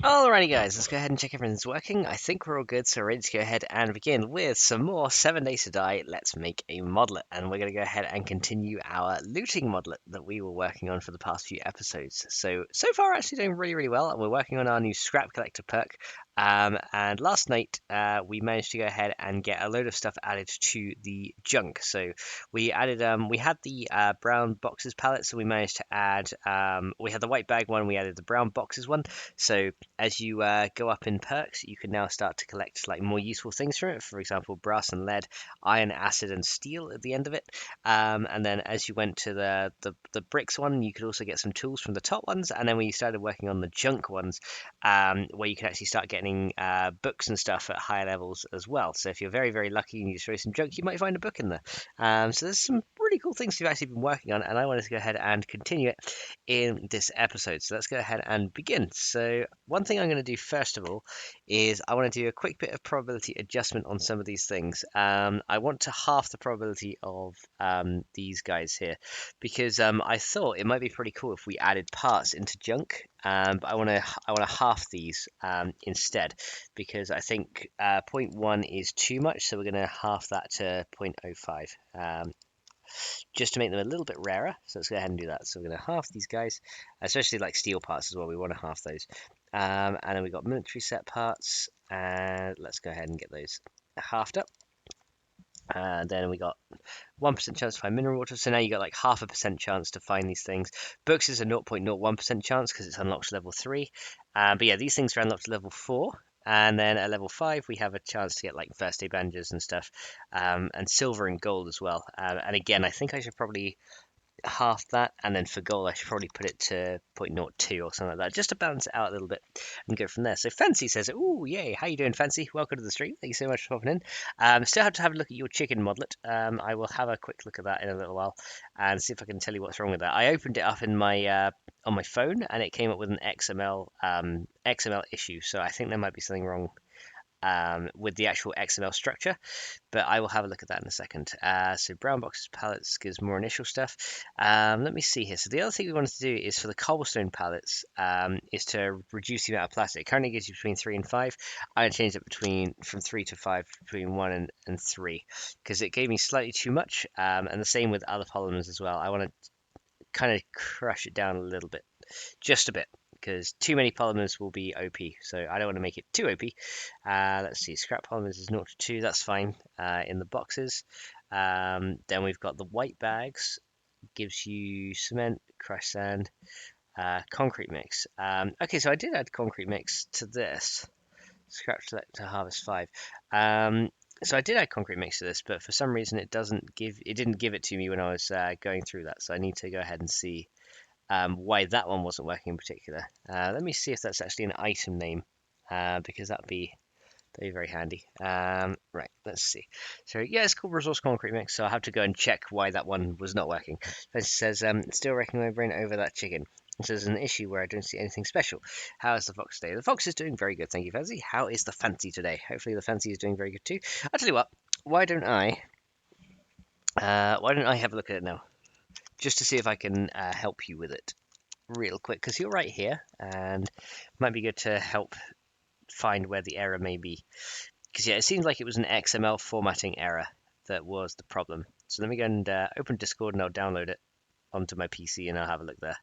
Alrighty guys, let's go ahead and check everything's working. I think we're all good, so we're ready to go ahead and begin with some more 7 Days to Die. Let's make a modlet, and we're going to go ahead and continue our looting modlet that we were working on for the past few episodes. So far actually doing really well, and we're working on our new scrap collector perk. And last night we managed to go ahead and get a load of stuff added to the junk. So we added, we had the brown boxes palette, so we managed to add, we had the white bag one, we added the brown boxes one. So as you go up in perks, you can now start to collect like more useful things from it. For example, brass and lead, iron, acid, and steel at the end of it. And then as you went to the bricks one, you could also get some tools from the top ones. And then when you started working on the junk ones, where you can actually start getting books and stuff at higher levels as well. So if you're very lucky and you throw some junk, you might find a book in there. So there's some really cool things you've actually been working on, and I wanted to go ahead and continue it in this episode. So let's go ahead and begin. So one thing I'm going to do first of all is I want to do a quick bit of probability adjustment on some of these things. I want to half the probability of these guys here because I thought it might be pretty cool if we added parts into junk. But I want to half these instead because I think 0.1 is too much, so we're going to half that to 0.05. Just to make them a little bit rarer. So let's go ahead and do that. So we're going to half these guys, especially like steel parts as well. We want to half those. And then we got military set parts, and let's go ahead and get those halved up. And then we got 1% chance to find mineral water. So now you got like 0.5% chance to find these things. Books is a 0.01% chance because it's unlocked to level 3. But yeah, these things are unlocked to level 4. And then at level 5, we have a chance to get like first aid bandages and stuff, and silver and gold as well. And again, I think I should probably half that, and then for gold I should probably put it to 0.02 or something like that, just to balance it out a little bit and go from there. So Fancy says, "Ooh, yay, how you doing, Fancy? Welcome to the stream. Thank you so much for popping in. Still have to have a look at your chicken modlet. I will have a quick look at that in a little while and see if I can tell you what's wrong with that. I opened it up in my on my phone, and it came up with an XML issue, so I think there might be something wrong with the actual XML structure, but I will have a look at that in a second. So brown boxes palettes gives more initial stuff. Let me see here. So the other thing we wanted to do is for the cobblestone palettes is to reduce the amount of plastic. It currently gives you between 3 and 5. I'm going to change it from 3 to 5, between 1 and 3, because it gave me slightly too much, and the same with other polymers as well. I want to kind of crush it down a little bit, just a bit, because too many polymers will be OP, so I don't want to make it too OP. Let's see, scrap polymers is 0 to 2, that's fine in the boxes. Then we've got the white bags, gives you cement, crushed sand, concrete mix. Okay, so I did add concrete mix to this. Scrap to harvest 5. So I did add concrete mix to this, but for some reason it didn't give it to me when I was going through that. So I need to go ahead and see why that one wasn't working in particular. Let me see if that's actually an item name, because that'd be very handy. Right, let's see. So yeah, it's called Resource Concrete Mix, so I'll have to go and check why that one was not working. It says, still wrecking my brain over that chicken. It says an issue where I don't see anything special. How is the fox today? The fox is doing very good, thank you, Fancy. How is the Fancy today? Hopefully the Fancy is doing very good too. I'll tell you what, why don't I have a look at it now? Just to see if I can help you with it real quick, because you're right here, and it might be good to help find where the error may be. Because yeah, it seems like it was an XML formatting error that was the problem. So let me go and open Discord, and I'll download it onto my PC, and I'll have a look there.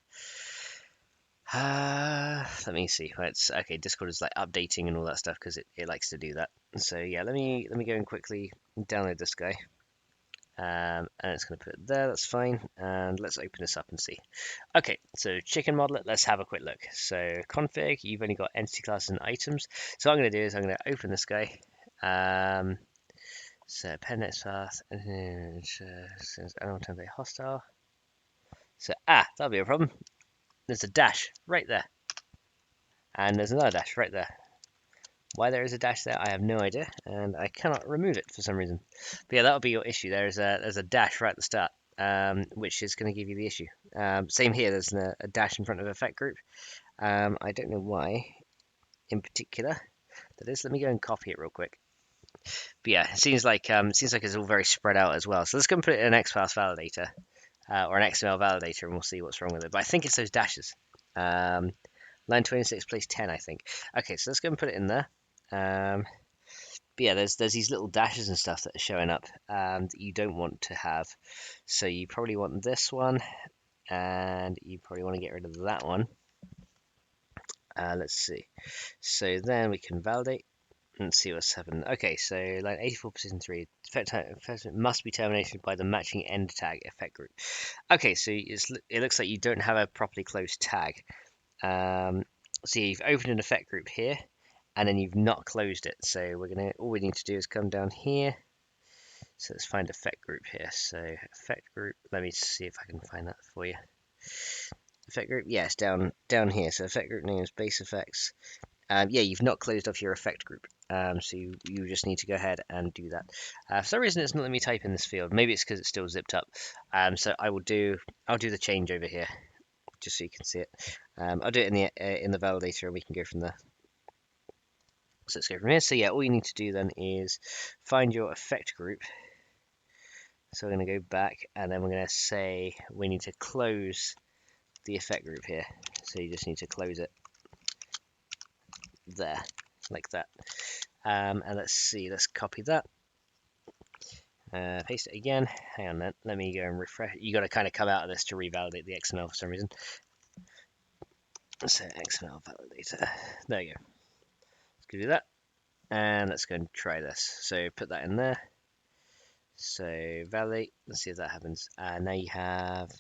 Let me see. It's okay. Discord is like updating and all that stuff because it likes to do that. So yeah, let me go and quickly download this guy. And it's going to put it there, that's fine, and let's open this up and see. Okay, so chicken modlet, let's have a quick look. So config, you've only got entity classes and items, so what I'm going to do is I'm going to open this guy. So append XPath, since I don't have a hostile. So that'll be a problem. There's a dash right there, and there's another dash right there. Why there is a dash there, I have no idea, and I cannot remove it for some reason. But yeah, that'll be your issue. There's a dash right at the start, which is going to give you the issue. Same here, there's a dash in front of effect group. I don't know why, in particular, that is. Let me go and copy it real quick. But yeah, it seems like it's all very spread out as well. So let's go and put it in an XPath validator, or an XML validator, and we'll see what's wrong with it. But I think it's those dashes. Line 26, place 10, I think. Okay, so let's go and put it in there. But yeah, there's these little dashes and stuff that are showing up that you don't want to have. So you probably want this one, and you probably want to get rid of that one. Let's see. So then we can validate and see what's happened. Okay, so line 84, position 3, effect must be terminated by the matching end tag effect group. Okay, so it looks like you don't have a properly closed tag. So you've opened an effect group here, and then you've not closed it. So all we need to do is come down here. So let's find effect group here. So effect group, let me see if I can find that for you. Effect group, yes, down here. So effect group name is base effects. Yeah, you've not closed off your effect group. So you just need to go ahead and do that. For some reason, it's not letting me type in this field. Maybe it's because it's still zipped up. So I'll do the change over here, just so you can see it. I'll do it in the validator, and we can go from there. So let's go from here. So yeah, all you need to do then is find your effect group. So we're going to go back, and then we're going to say we need to close the effect group here. So you just need to close it there, like that. And let's see, let's copy that. Paste it again. Hang on then, let me go and refresh. You got to kind of come out of this to revalidate the XML for some reason. So XML validator. There you go. Let's go do that. And let's go and try this. So put that in there. So validate. Let's see if that happens. Now you have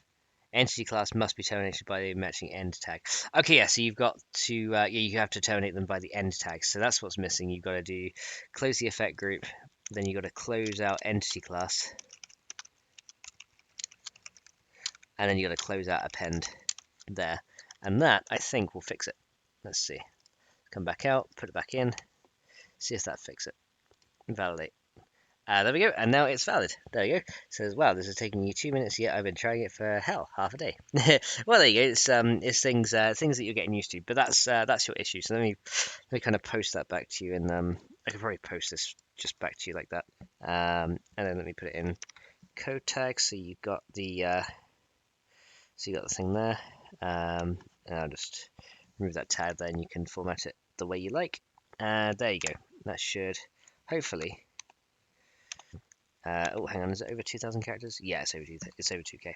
entity class must be terminated by the matching end tag. Okay, yeah. So you've got to you have to terminate them by the end tag. So that's what's missing. You've got to do close the effect group. Then you've got to close out entity class. And then you've got to close out append there. And that, I think, will fix it. Let's see. Come back out, put it back in, see if that fixes it. Validate. There we go, and now it's valid. There we go. It says, wow, this is taking you 2 minutes, yet I've been trying it for half a day. Well, there you go. It's things that you're getting used to, but that's your issue. So let me kind of post that back to you, and I could probably post this just back to you like that. And then let me put it in code tag. So you've got the thing there. And I'll just remove that tag. Then you can format it the way you like. There you go. That should hopefully. Oh, hang on, is it over 2,000 characters? Yeah, it's over 2K.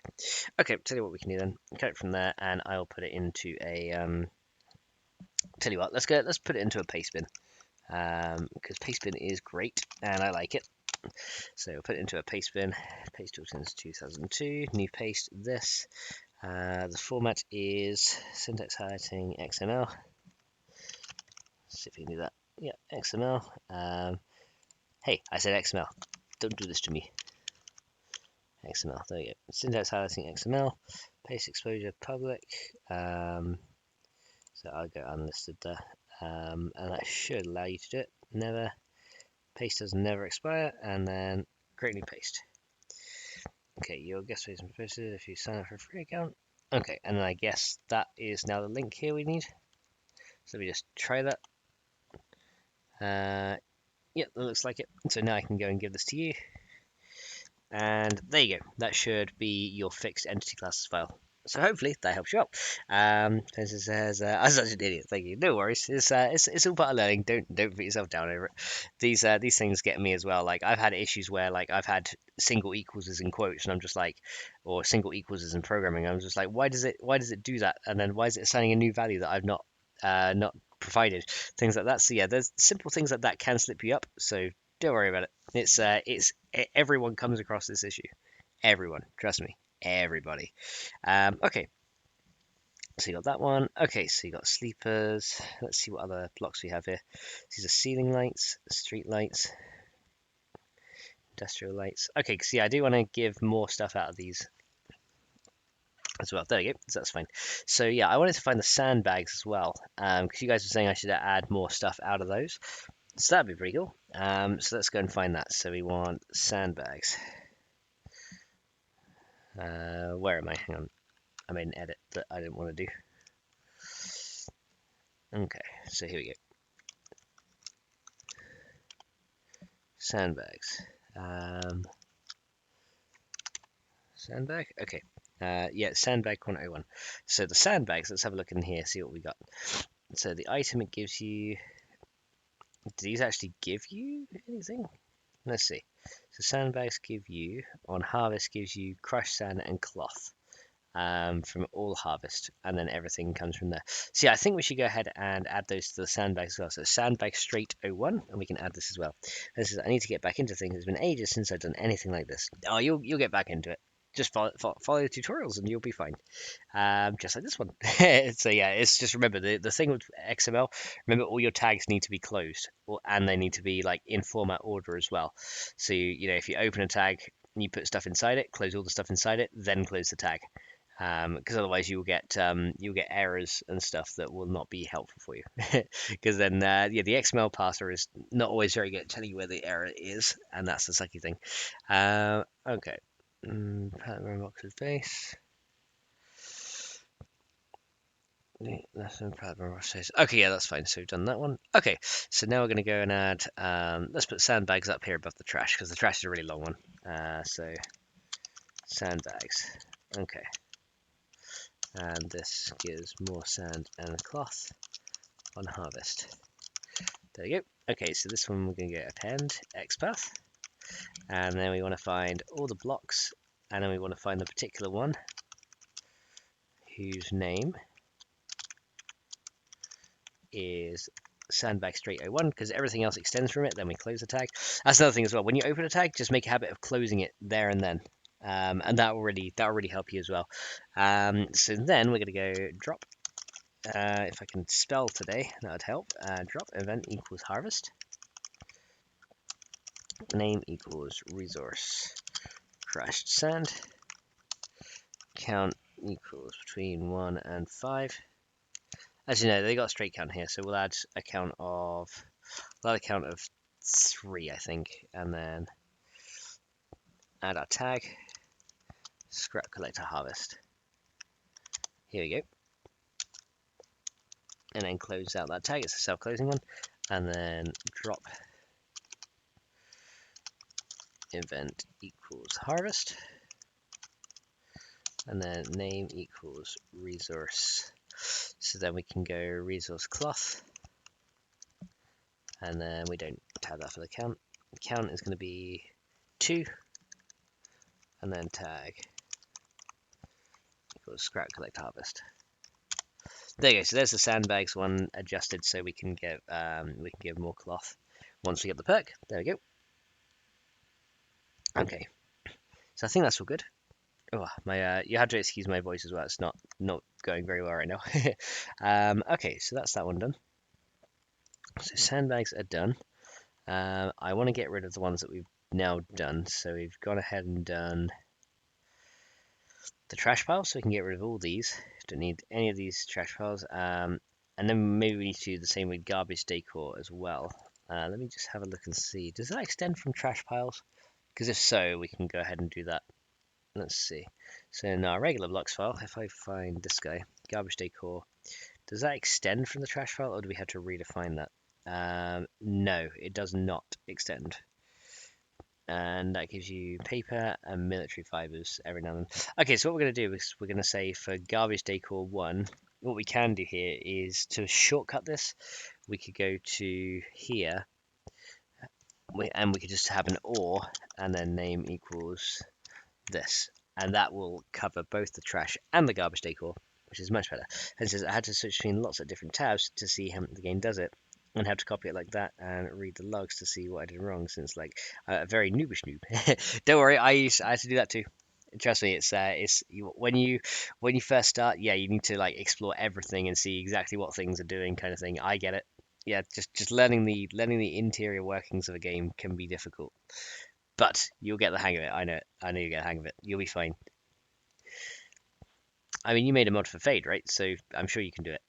Okay, tell you what we can do then. Cut it from there, and I'll put it into a. Tell you what, let's put it into a paste bin, because paste bin is great, and I like it. So we'll put it into a paste bin. Paste tool since 2002. New paste. This. The format is syntax highlighting XML. Let's see if we can do that. Yeah, XML. Hey, I said XML. Don't do this to me. XML, there you go. Syntax highlighting XML, paste exposure public. So I'll go unlisted there. And that should allow you to do it. Never, paste does never expire, and then create new paste. Okay, your guest page is posted if you sign up for a free account. Okay, and then I guess that is now the link here we need. So let me just try that. Yep, that looks like it. So now I can go and give this to you. And there you go. That should be your fixed entity classes file. So hopefully that helps you out. This says, I'm such an idiot. Thank you. No worries. It's all part of learning. Don't put yourself down over it. These things get me as well. Like I've had issues where like I've had single equals as in quotes, and I'm just like, or single equals as in programming. I'm just like, why does it do that? And then why is it assigning a new value that I've not provided? Things like that. So yeah, there's simple things like that can slip you up. So don't worry about it. Everyone comes across this issue. Everyone, trust me, everybody. Okay, so you got that one. Okay, so you got sleepers. Let's see what other blocks we have here. These are ceiling lights, street lights, industrial lights. Okay, so yeah, I do want to give more stuff out of these as well. There you go, so that's fine. So yeah, I wanted to find the sandbags as well, because you guys were saying I should add more stuff out of those. So that'd be pretty cool. So let's go and find that. So we want sandbags. Where am I? Hang on. I made an edit that I didn't want to do. Okay, so here we go. Sandbags. Sandbag? Okay. Yeah, sandbag 101. So the sandbags, let's have a look in here, see what we got. So the item it gives you, do these actually give you anything? Let's see. So sandbags give you, on harvest, gives you crushed sand and cloth from all harvest, and then everything comes from there. So yeah, I think we should go ahead and add those to the sandbags as well. So sandbag straight 01, and we can add this as well. This is, I need to get back into things. It's been ages since I've done anything like this. Oh, you'll get back into it. Just follow the tutorials and you'll be fine. Just like this one. So yeah, it's just remember the thing with XML. Remember all your tags need to be closed, and they need to be like in format order as well. So you know if you open a tag and you put stuff inside it, close all the stuff inside it, then close the tag. Because otherwise you'll get errors and stuff that will not be helpful for you. Because then yeah, the XML parser is not always very good at telling you where the error is, and that's the sucky thing. Okay. Pattern boxes base. Okay, yeah, that's fine. So we've done that one. Okay, so now we're going to go and add. Let's put sandbags up here above the trash because the trash is a really long one. So sandbags. Okay, and this gives more sand and cloth on harvest. There you go. Okay, so this one we're going to go append XPath, and then we want to find all the blocks, and then we want to find the particular one whose name is sandbag straight 01 because everything else extends from it. Then we close the tag. That's another thing as well. When you open a tag, just make a habit of closing it there and then, and that will really help you as well. So then we're going to go drop. If I can spell today, that would help. Drop event equals harvest. Name equals resource crushed sand. Count equals between 1 and 5. As you know, they got a straight count here, so we'll add a count of 3, I think, and then add our tag, scrap collector harvest. Here we go. And then close out that tag, it's a self-closing one, and then drop event equals harvest, and then name equals resource. So then we can go resource cloth, and then we don't tag that for the count. The count is going to be 2, and then tag equals scrap collect harvest. There you go. So there's the sandbags one adjusted, so we can give more cloth once we get the perk. There we go. Okay, so I think that's all good. Oh, my you have to excuse my voice as well. It's not going very well right now. Okay, so that's that one done. So sandbags are done. I want to get rid of the ones that we've now done. So we've gone ahead and done the trash pile, so we can get rid of all these. Don't need any of these trash piles. And then maybe we need to do the same with garbage decor as well. Let me just have a look and see. Does that extend from trash piles? Because if so, we can go ahead and do that. Let's see. So in our regular blocks file, if I find this guy, garbage decor, does that extend from the trash file, or do we have to redefine that? No, it does not extend. And that gives you paper and military fibers every now and then. Okay, so what we're going to do is we're going to say for garbage decor 1, what we can do here is to shortcut this, we could go to here, and we could just have an or, and then name equals this, and that will cover both the trash and the garbage decor, which is much better. And it says I had to switch between lots of different tabs to see how the game does it, and have to copy it like that and read the logs to see what I did wrong, since like a very noobish noob. Don't worry, I had to do that too. Trust me, it's when you first start, yeah, you need to like explore everything and see exactly what things are doing, kind of thing. I get it. Yeah, just learning the interior workings of a game can be difficult. But you'll get the hang of it. I know it. I know you get the hang of it. You'll be fine. I mean, you made a mod for Fade, right? So I'm sure you can do it.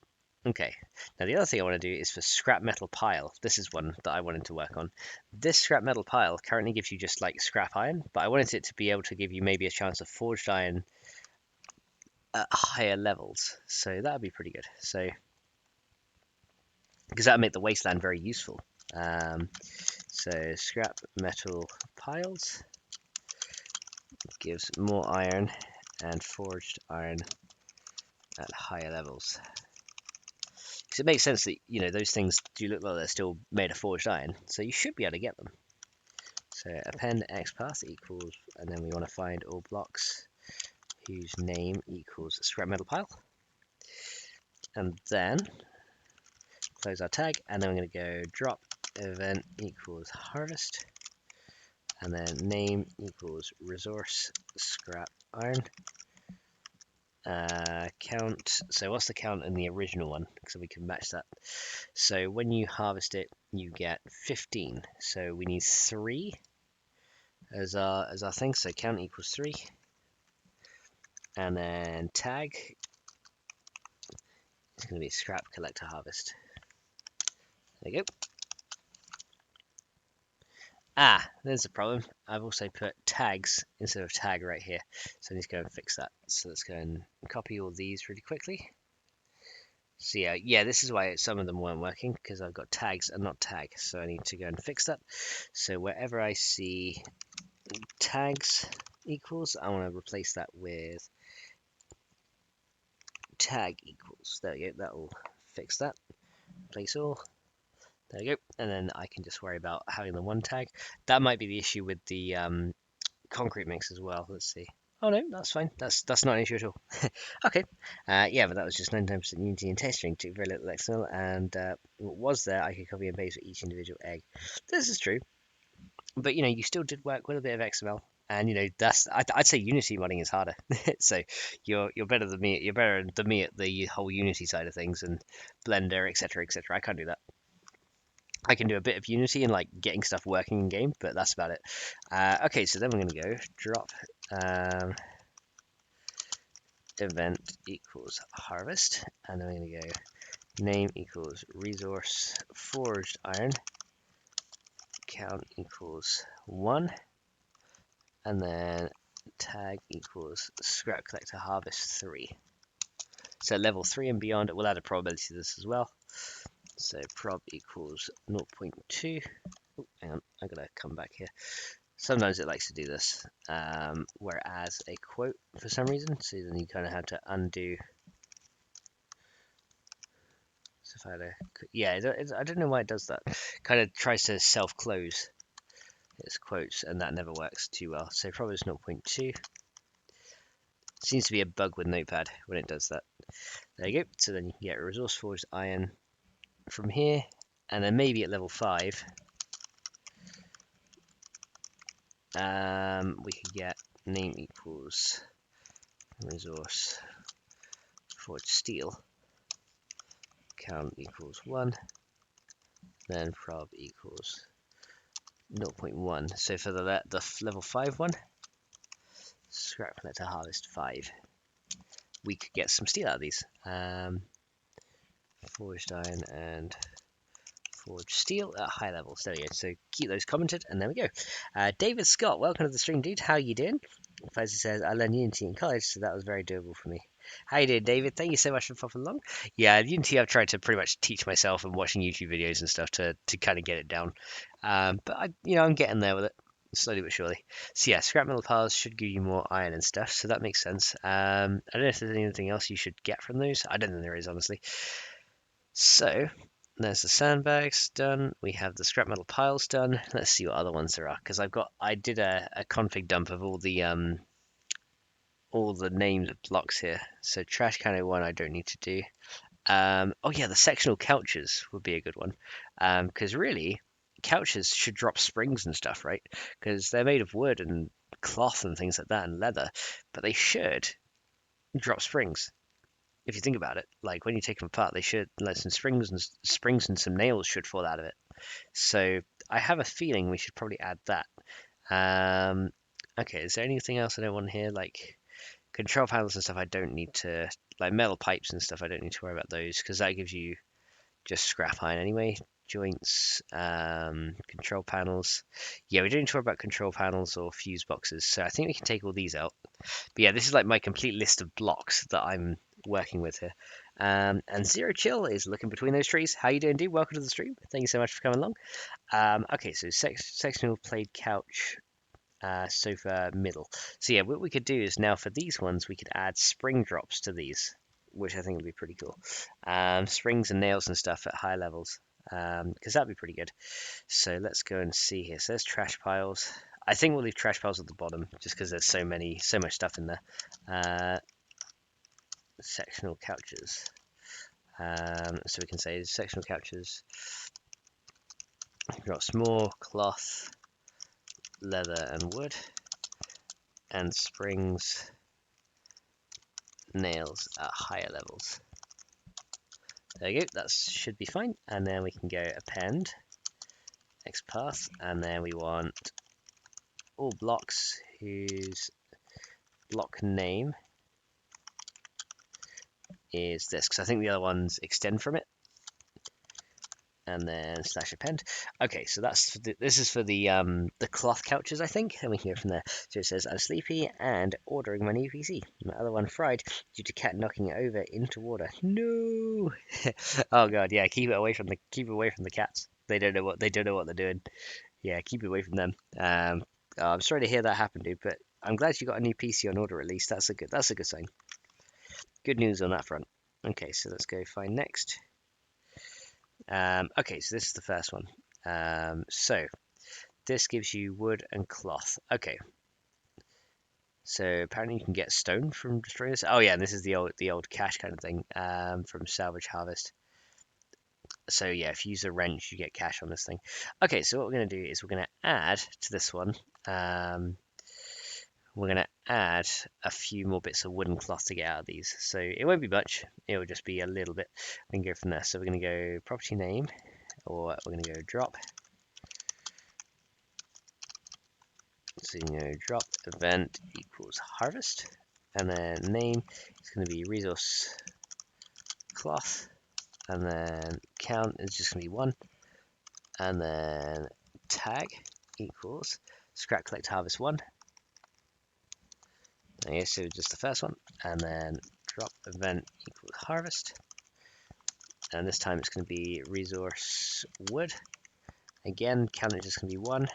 Okay. Now the other thing I want to do is for scrap metal pile. This is one that I wanted to work on. This scrap metal pile currently gives you just like scrap iron, but I wanted it to be able to give you maybe a chance of forged iron at higher levels. So that would be pretty good. So because that would make the wasteland very useful. So scrap metal piles gives more iron and forged iron at higher levels. Because it makes sense that, you know, those things do look like they're still made of forged iron, so you should be able to get them. So append XPath equals, and then we want to find all blocks whose name equals scrap metal pile. And then close our tag, and then we're going to go drop event equals harvest, and then name equals resource scrap iron. Count, so what's the count in the original one, so we can match that. So when you harvest it, you get 15, so we need 3 as our thing, so count equals 3, and then tag is going to be scrap collector harvest. There you go. Ah, there's the problem. I've also put tags instead of tag right here, so I need to go and fix that. So let's go and copy all these really quickly. So yeah, this is why some of them weren't working, because I've got tags and not tag, so I need to go and fix that. So wherever I see tags equals, I want to replace that with tag equals. There we go, that will fix that. Replace all. There we go, and then I can just worry about having the one tag. That might be the issue with the concrete mix as well. Let's see. Oh no, that's fine. That's not an issue at all. Okay. Yeah, but that was just 99% Unity and testing. Took very little XML, and what was there I could copy and paste for each individual egg. This is true, but you know, you still did work with a bit of XML, and you know, that's I'd say Unity modding is harder. So you're better than me. You're better than me at the whole Unity side of things and Blender, etc., etc. I can't do that. I can do a bit of Unity and like getting stuff working in game, but that's about it. Okay, so then we're going to go drop event equals harvest, and then we're going to go name equals resource forged iron, count equals 1, and then tag equals scrap collector harvest 3. So level 3 and beyond, we'll add a probability to this as well. So prob equals 0.2. Oh, hang on, I gotta come back here. Sometimes it likes to do this, whereas a quote for some reason, so then you kind of have to undo. So if I had a, yeah, I don't know why it does that. Kind of tries to self-close its quotes, and that never works too well. So prob is 0.2. Seems to be a bug with Notepad when it does that. There you go. So then you can get resource forged iron from here, and then maybe at level 5 we could get name equals resource forged steel, count equals 1, then prob equals 0.1. So for the level 5 one, scrap collector harvest 5, we could get some steel out of these. Forged iron and forged steel at high levels. There we go. So keep those commented, and there we go. David Scott, welcome to the stream, dude. How you doing? Fuzzy says, I learned Unity in college, so that was very doable for me. How you doing, David? Thank you so much for popping along. Yeah, Unity I've tried to pretty much teach myself and watching YouTube videos and stuff to kind of get it down. But I'm getting there with it, slowly but surely. So yeah, scrap metal piles should give you more iron and stuff, so that makes sense. I don't know if there's anything else you should get from those. I don't think there is, honestly. So there's the sandbags done. We have the scrap metal piles done. Let's see what other ones there are, because I did a config dump of all the names of blocks here. So trash can 1 I don't need to do. Oh yeah, the sectional couches would be a good one, because really couches should drop springs and stuff, right? Because they're made of wood and cloth and things like that and leather, but they should drop springs. If you think about it, like when you take them apart, they should, like some springs and some nails should fall out of it. So I have a feeling we should probably add that. Okay, is there anything else I don't want here? Like control panels and stuff, I don't need to, like metal pipes and stuff, I don't need to worry about those, because that gives you just scrap iron anyway. Joints, control panels. Yeah, we don't need to worry about control panels or fuse boxes, so I think we can take all these out. But yeah, this is like my complete list of blocks that I'm working with here. And Zero Chill is looking between those trees. How you doing, dude? Welcome to the stream. Thank you so much for coming along. Okay, so sectional plate couch sofa middle. So yeah, what we could do is now for these ones, we could add spring drops to these, which I think would be pretty cool. Springs and nails and stuff at high levels, because that'd be pretty good. So let's go and see here. So there's trash piles. I think we'll leave trash piles at the bottom just because there's so much stuff in there. Sectional couches. So we can say sectional couches. We've got more cloth, leather, and wood, and springs, nails at higher levels. There you go. That should be fine. And then we can go append, XPath, and then we want all blocks whose block name is this, because I think the other ones extend from it. And then /append. Okay, so this is for the cloth couches, I think, and we can go from there. So it says I'm sleepy and ordering my new PC. My other one fried due to cat knocking it over into water. No. Oh god, yeah. Keep it away from the cats. They don't know what they're doing. Yeah, keep it away from them. I'm sorry to hear that happen, dude, but I'm glad you got a new PC on order at least. That's a good sign. Good news on that front. Okay, so let's go find next. Okay, so this is the first one. So this gives you wood and cloth. Okay. So apparently you can get stone from destroying this. Oh yeah, and this is the old cache kind of thing from salvage harvest. So yeah, if you use a wrench, you get cash on this thing. Okay, so what we're going to do is we're going to add to this one. We're going to add a few more bits of wooden cloth to get out of these. So it won't be much. It will just be a little bit. We can go from there. So we're going to go property name, or we're going to go drop. So you can go drop event equals harvest, and then name is going to be resource cloth, and then count is just going to be 1, and then tag equals scrap collect harvest 1. Okay, so just the first one, and then drop event equals harvest, and this time it's going to be resource wood. Again, count is just going to be 1,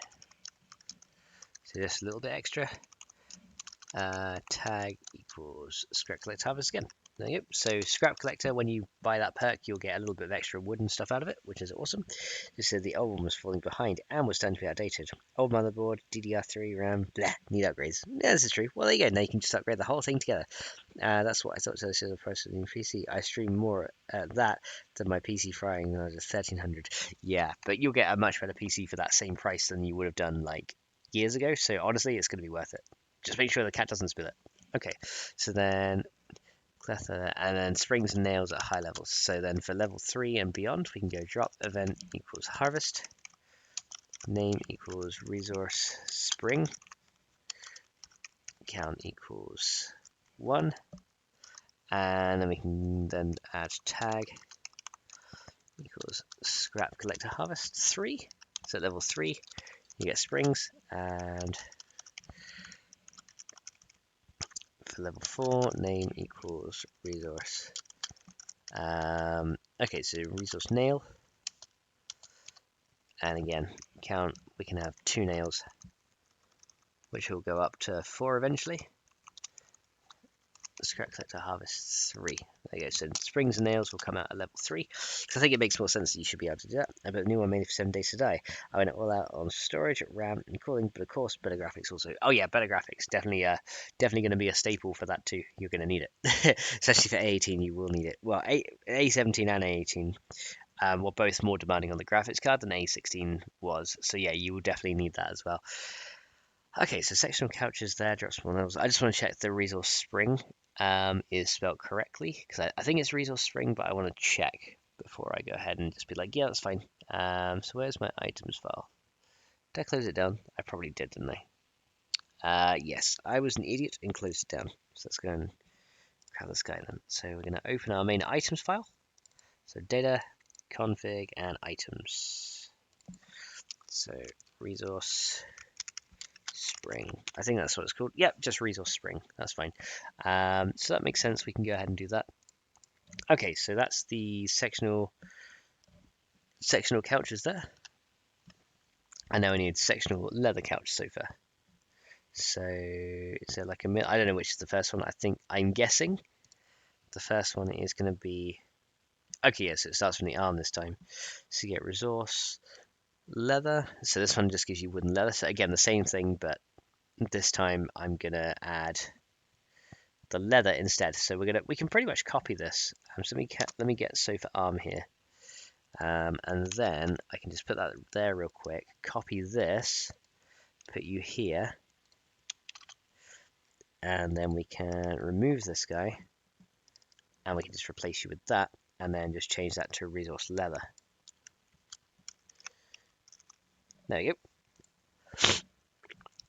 so just a little bit extra. Tag equals scrap collect harvest again. There you go. So scrap collector, when you buy that perk, you'll get a little bit of extra wood and stuff out of it, which is awesome. Just said the old one was falling behind and was starting to be outdated. Old motherboard, DDR3 RAM, blah, need upgrades. Yeah, this is true. Well, there you go. Now you can just upgrade the whole thing together. That's what I thought. So this is the price of the new PC. I stream more at that than my PC frying when I was at 1300. Yeah, but you'll get a much better PC for that same price than you would have done like years ago. So honestly, it's going to be worth it. Just make sure the cat doesn't spill it. Okay, so then and then springs and nails at high levels. So then for level 3 and beyond, we can go drop event equals harvest, name equals resource spring, count equals 1, and then we can then add tag equals scrap collector harvest 3. So at level 3, you get springs, and for level 4, name equals resource. Okay, so resource nail, and again, count, we can have 2 nails, which will go up to 4 eventually. Scrap collector harvest 3. There you go. So springs and nails will come out at level 3. So I think it makes more sense that you should be able to do that. I built a new one mainly for 7 days to die. I went all out on storage, RAM, and cooling, but of course better graphics also. Oh yeah, better graphics. Definitely going to be a staple for that too. You're going to need it. Especially for A18, you will need it. Well, A17 and A18 were both more demanding on the graphics card than A16 was. So yeah, you will definitely need that as well. Okay, so sectional couches there, drop small nails. I just want to check the resource spring is spelled correctly, because I think it's resource spring, but I want to check before I go ahead and just be like, yeah, that's fine. So where's my items file? Did I close it down? I probably did, didn't I? Yes, I was an idiot and closed it down. So let's go and grab this guy then. So we're going to open our main items file. So data, config, and items. So resource spring. I think that's what it's called. Yep, just resource spring. That's fine. So that makes sense. We can go ahead and do that. Okay, so that's the sectional couches there. And now we need sectional leather couch sofa. So is it like a I don't know which is the first one. I'm guessing the first one is going to be, okay, yeah, so it starts from the arm this time. So you get resource, leather. So this one just gives you wooden leather. So again, the same thing, but this time I'm going to add the leather instead. So we can pretty much copy this. So let me get sofa arm here. And then I can just put that there real quick, copy this, put you here, and then we can remove this guy, and we can just replace you with that, and then just change that to resource leather. There we go.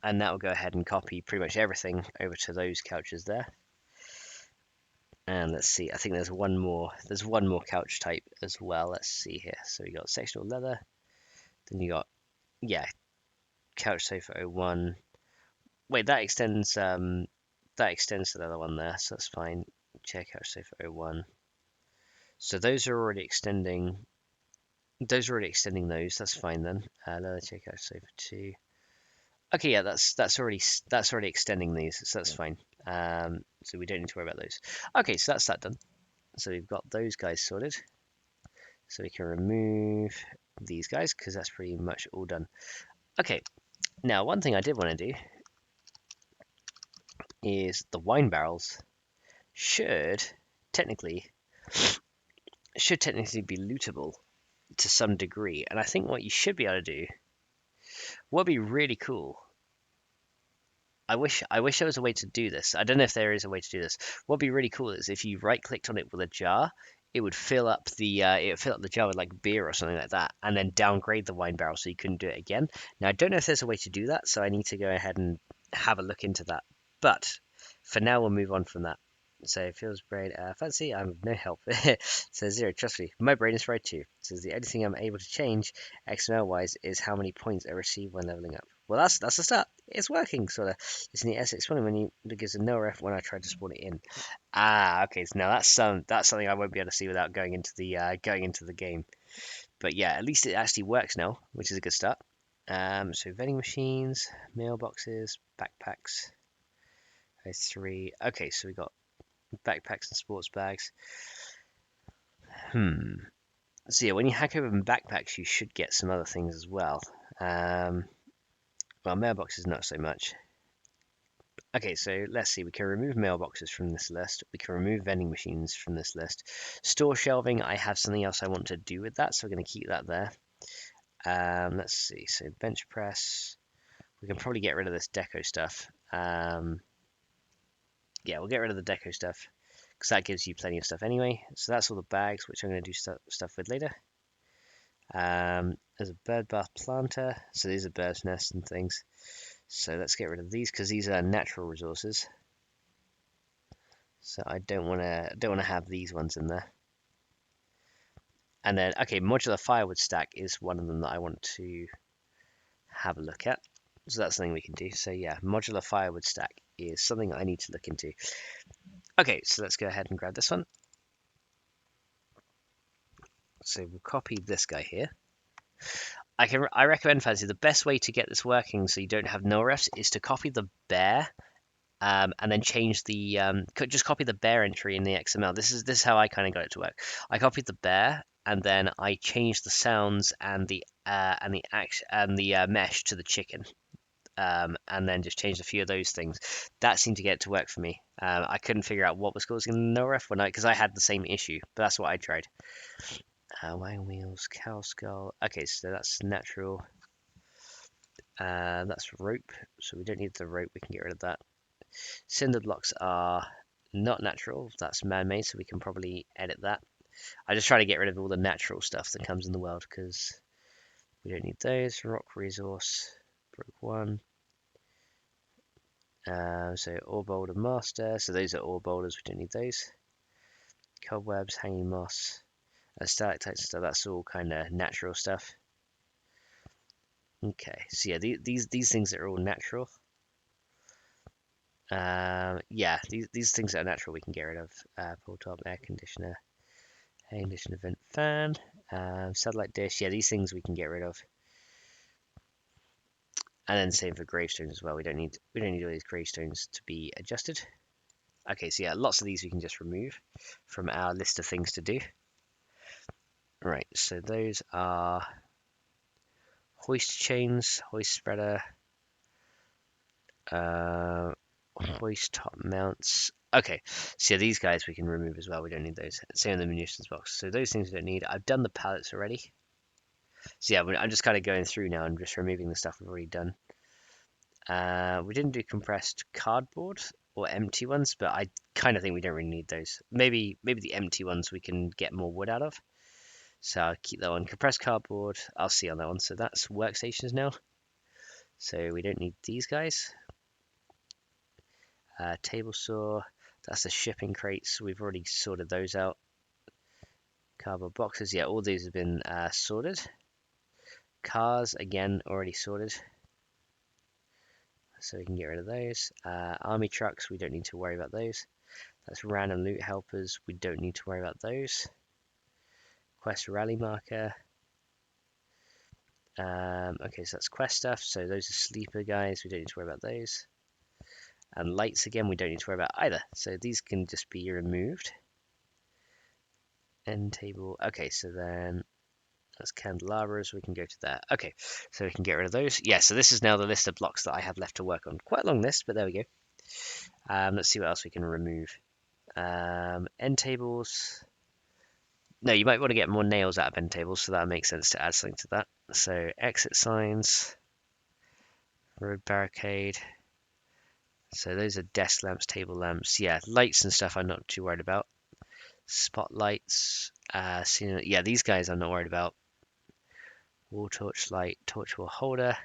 And that will go ahead and copy pretty much everything over to those couches there. And let's see, I think there's one more couch type as well. Let's see here. So we got sectional leather, then you got, yeah, couch sofa 01. Wait, that extends to the other one there, so that's fine. Chair couch sofa 01. So those are already extending. Those are already extending those. That's fine then. Leather chair couch sofa 2. Okay, yeah, that's already extending these, so that's fine. So we don't need to worry about those. Okay, so that's that done. So we've got those guys sorted. So we can remove these guys because that's pretty much all done. Okay, now one thing I did want to do is the wine barrels should technically be lootable to some degree. And I think what you should be able to do, what would be really cool, I wish there was a way to do this. I don't know if there is a way to do this. What would be really cool is if you right clicked on it with a jar, it would fill up the jar with like beer or something like that, and then downgrade the wine barrel so you couldn't do it again. Now I don't know if there's a way to do that, so I need to go ahead and have a look into that. But for now, we'll move on from that. So Phil's brain, fancy, I'm of no help. Says Zero, trust me, my brain is fried too. Says the only thing I'm able to change XML wise is how many points I receive when leveling up. Well, that's the start. It's working, sort of. It's in the S6 spawning menu that gives a no ref when I try to spawn it in. Ah, okay. So now that's something I won't be able to see without going into the game. But yeah, at least it actually works now, which is a good start. So vending machines, mailboxes, backpacks. There's 3. Okay, so we got backpacks and sports bags. So yeah, when you hack open backpacks, you should get some other things as well. Well, mailboxes not so much. Okay, so let's see. We can remove mailboxes from this list. We can remove vending machines from this list. Store shelving, I have something else I want to do with that, so we're going to keep that there. Let's see. So bench press. We can probably get rid of this deco stuff. Yeah, we'll get rid of the deco stuff because that gives you plenty of stuff anyway. So that's all the bags, which I'm going to do stuff with later. There's a bird bath planter. So these are birds' nests and things. So let's get rid of these because these are natural resources. So I don't want to have these ones in there. And then, okay, modular firewood stack is one of them that I want to have a look at. So that's something we can do. So yeah, modular firewood stack is something I need to look into. Okay, so let's go ahead and grab this one. So we'll copy this guy here. I recommend, Fancy, the best way to get this working so you don't have null refs is to copy the bear and then change the just copy the bear entry in the XML. This is how I kind of got it to work. I copied the bear and then I changed the sounds and the mesh to the chicken. And then just changed a few of those things. That seemed to get it to work for me. I couldn't figure out what was causing the no ref because I had the same issue, but that's what I tried. Wagon wheels, cow skull. Okay, so that's natural. That's rope, so we don't need the rope. We can get rid of that. Cinder blocks are not natural. That's man-made, so we can probably edit that. I just try to get rid of all the natural stuff that comes in the world because we don't need those. Rock resource, broke 1. So ore boulder master. So those are ore boulders. We don't need those. Cobwebs, hanging moss, stalactites stuff. That's all kind of natural stuff. Okay, so yeah, these things are all natural. Yeah, these things that are natural we can get rid of. Pull top, air conditioner, vent fan, satellite dish. Yeah, these things we can get rid of. And then same for gravestones as well. We don't need all these gravestones to be adjusted. Okay, so yeah, lots of these we can just remove from our list of things to do. Right, so those are hoist chains, hoist spreader, hoist top mounts. Okay, so yeah, these guys we can remove as well. We don't need those. Same in the munitions box. So those things we don't need. I've done the pallets already. So yeah, I'm just kind of going through now and just removing the stuff we've already done. We didn't do compressed cardboard or empty ones, but I kind of think we don't really need those. Maybe the empty ones we can get more wood out of. So I'll keep that one. Compressed cardboard, I'll see on that one. So that's workstations now. So we don't need these guys. Table saw, that's the shipping crates. We've already sorted those out. Cardboard boxes, yeah, all these have been sorted. Cars, again, already sorted. So we can get rid of those. Army trucks, we don't need to worry about those. That's random loot helpers, we don't need to worry about those. Quest rally marker. Okay, so that's quest stuff. So those are sleeper guys, we don't need to worry about those. And lights, again, we don't need to worry about either. So these can just be removed. End table. Okay, so then that's candelabras. We can go to that. Okay, so we can get rid of those. Yeah, so this is now the list of blocks that I have left to work on. Quite a long list, but there we go. Let's see what else we can remove. End tables. No, you might want to get more nails out of end tables, so that makes sense to add something to that. So exit signs, road barricade. So those are desk lamps, table lamps. Yeah, lights and stuff I'm not too worried about. Spotlights. Yeah, these guys I'm not worried about. Wall torch light, torch wall holder.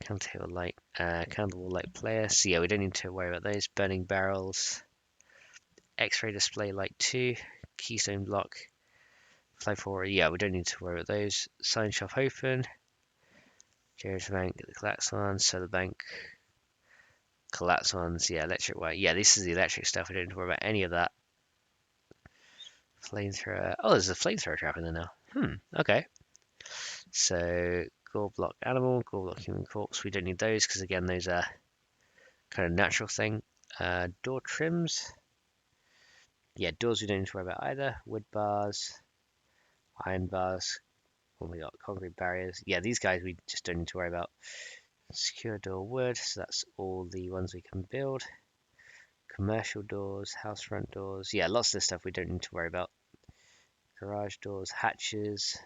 Candle table light, candle wall light player. So yeah, we don't need to worry about those. Burning barrels. X-ray display light 2. Keystone block. Fly forward. Yeah, we don't need to worry about those. Sign shop open. Jared's bank, the collapse ones. Solar bank. Collapse ones. Yeah, electric wire. Yeah, this is the electric stuff. We don't need to worry about any of that. Flamethrower. Oh, there's a flamethrower trap in there now. Okay. So, gore block animal, gore block human corpse. We don't need those because, again, those are kind of natural thing. Door trims. Yeah, doors we don't need to worry about either. Wood bars, iron bars. What we got? Concrete barriers. Yeah, these guys we just don't need to worry about. Secure door wood. So that's all the ones we can build. Commercial doors, house front doors. Yeah, lots of this stuff we don't need to worry about. Garage doors, hatches.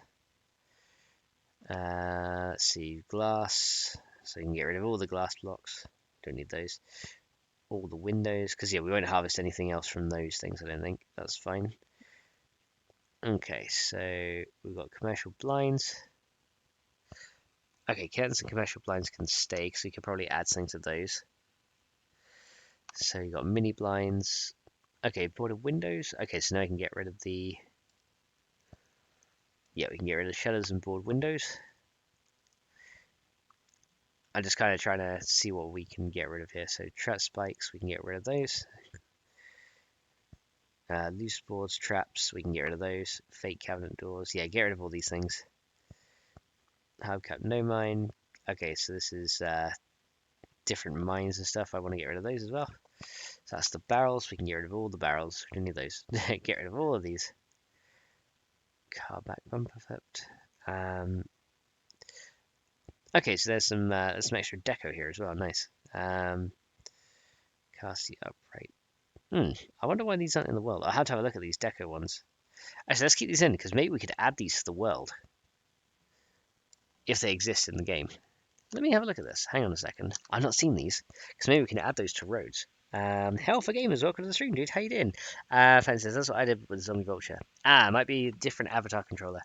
Let's see, glass. So you can get rid of all the glass blocks. Don't need those. All the windows, because yeah, we won't harvest anything else from those things, I don't think. That's fine. Okay, so we've got commercial blinds. Okay, curtains and commercial blinds can stay, because we could probably add something to those. So you've got mini blinds. Okay, border windows. Okay, so now we can get rid of the... Yeah, we can get rid of the shutters and board windows. I'm just kind of trying to see what we can get rid of here. So trap spikes, we can get rid of those. Loose boards, traps, we can get rid of those. Fake cabinet doors, yeah, get rid of all these things. Hubcap, no mine. Okay, so this is different mines and stuff. I want to get rid of those as well. So that's the barrels. We can get rid of all the barrels. We don't need those. Get rid of all of these. Car back bumper flipped. Okay, so there's some extra deco here as well. Nice. Cast the upright. I wonder why these aren't in the world. I'll have to have a look at these deco ones. Actually, let's keep these in, because maybe we could add these to the world. If they exist in the game. Let me have a look at this. Hang on a second. I've not seen these, because maybe we can add those to roads. Hell for Gamers, welcome to the stream, dude. How you doing? Fences, that's what I did with Zombie Vulture. It might be a different avatar controller.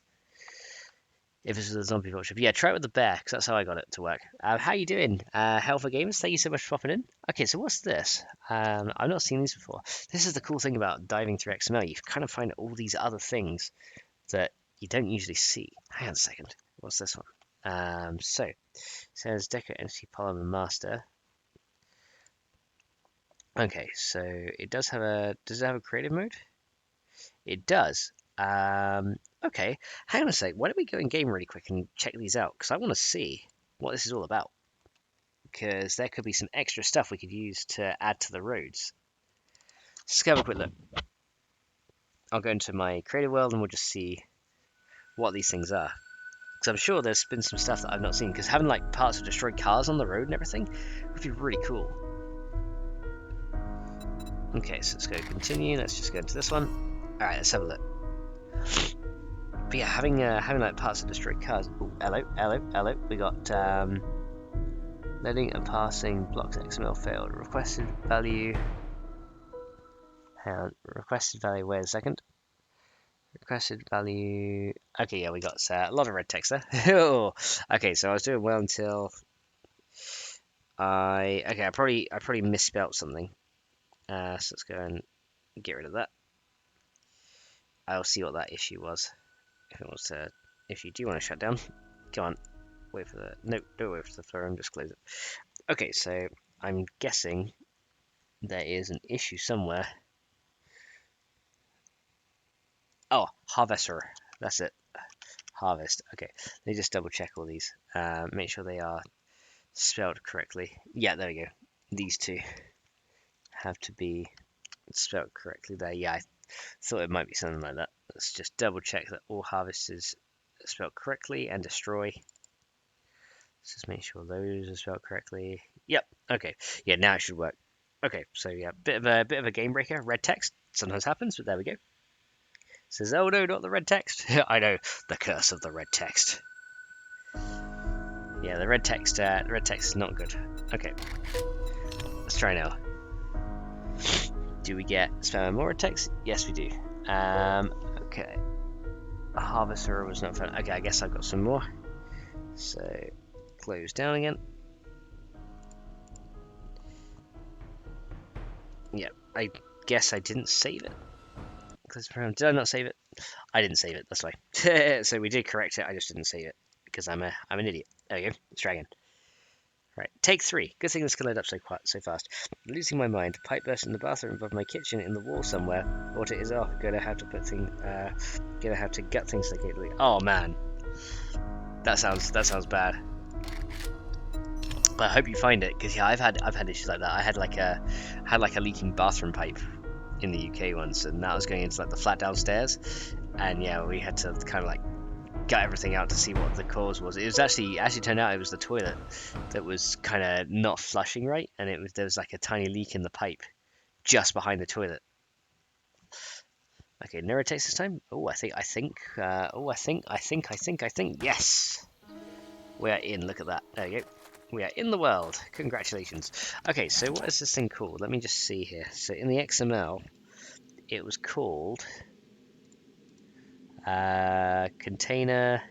If this is a Zombie Vulture. But yeah, try it with the bear, because that's how I got it to work. How you doing? Hell for Gamers, thank you so much for popping in. Okay, so what's this? I've not seen these before. This is the cool thing about diving through XML. You kind of find all these other things that you don't usually see. Hang on a second. What's this one? So, it says Deco Entity Polymer Master. Okay, so it does it have a creative mode? It does. Okay, hang on a sec. Why don't we go in game really quick and check these out? Because I want to see what this is all about. because there could be some extra stuff we could use to add to the roads. Let's have a quick look. I'll go into my creative world and we'll just see what these things are. Because I'm sure there's been some stuff that I've not seen, because having like parts of destroyed cars on the road and everything would be really cool. Okay, so let's go continue. Let's just go into this one. Alright, let's have a look. But yeah, having like parts of destroyed cars. Ooh, hello. We got loading and passing blocks XML failed. Requested value. Hang on. Requested value. Wait a second. Requested value. Okay, yeah, we got a lot of red text there. Okay, so I was doing well until I probably misspelt something. So let's go and get rid of that. I'll see what that issue was. If you do want to shut down, come on. Wait for the don't wait for the forum. Just close it. Okay, so I'm guessing there is an issue somewhere. Oh, harvester. That's it. Harvest. Okay, let me just double check all these. Make sure they are spelled correctly. Yeah, there we go. These two have to be spelled correctly there. Yeah, I thought it might be something like that. Let's just double check that all harvest is spelled correctly, and destroy. Let's just make sure those are spelled correctly. Yep. Okay. Yeah, now it should work. Okay. So yeah, bit of a game breaker. Red text sometimes happens, but there we go. It says, oh no, not the red text. I know, the curse of the red text. Yeah, the red text is not good. Okay. Let's try now. Do we get spam more text? Yes, we do. Okay. A harvester was not found. Okay, I guess I've got some more. So, close down again. Yep, I guess I didn't save it. Did I not save it? I didn't save it, that's why. So we did correct it, I just didn't save it. Because I'm an idiot. There we go, let's try again. Right, take 3. Good thing this can load up so fast. Losing my mind. Pipe burst in the bathroom above my kitchen in the wall somewhere. What it is off. Gonna have to gut things secretly. Oh man, that sounds bad. But I hope you find it, because yeah, I've had issues like that. I had like a leaking bathroom pipe in the UK once, and that was going into like the flat downstairs, and yeah, we had to kind of like gut everything out to see what the cause was. It was actually turned out it was the toilet that was kind of not flushing right, and there was like a tiny leak in the pipe just behind the toilet. Okay, no takes this time. Oh, I think. Yes, we are in. Look at that. There you go. We are in the world. Congratulations. Okay, so what is this thing called? Let me just see here. So in the XML, it was called container,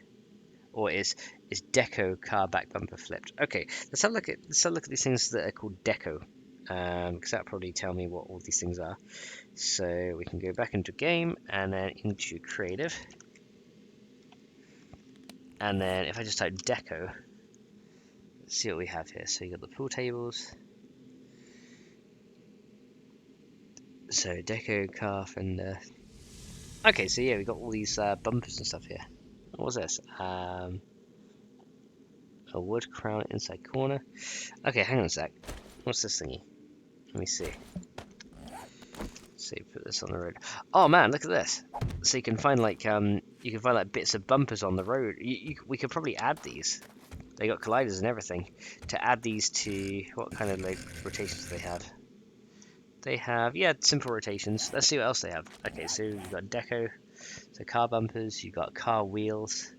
or is deco car back bumper flipped. Okay, let's have a look at these things that are called deco, because that'll probably tell me what all these things are. So we can go back into game and then into creative, and then if I just type deco, let's see what we have here. So you got the pool tables. So deco car fender. Okay, so yeah, we got all these bumpers and stuff here. What was this? A wood crown inside corner. Okay, hang on a sec. What's this thingy? Let me see. So you put this on the road. Oh man, look at this. So you can find like bits of bumpers on the road. We could probably add these. They got colliders and everything. To add these to what kind of like rotations do they have? They have, yeah, simple rotations. Let's see what else they have. Okay, so you've got deco, so car bumpers, you've got car wheels,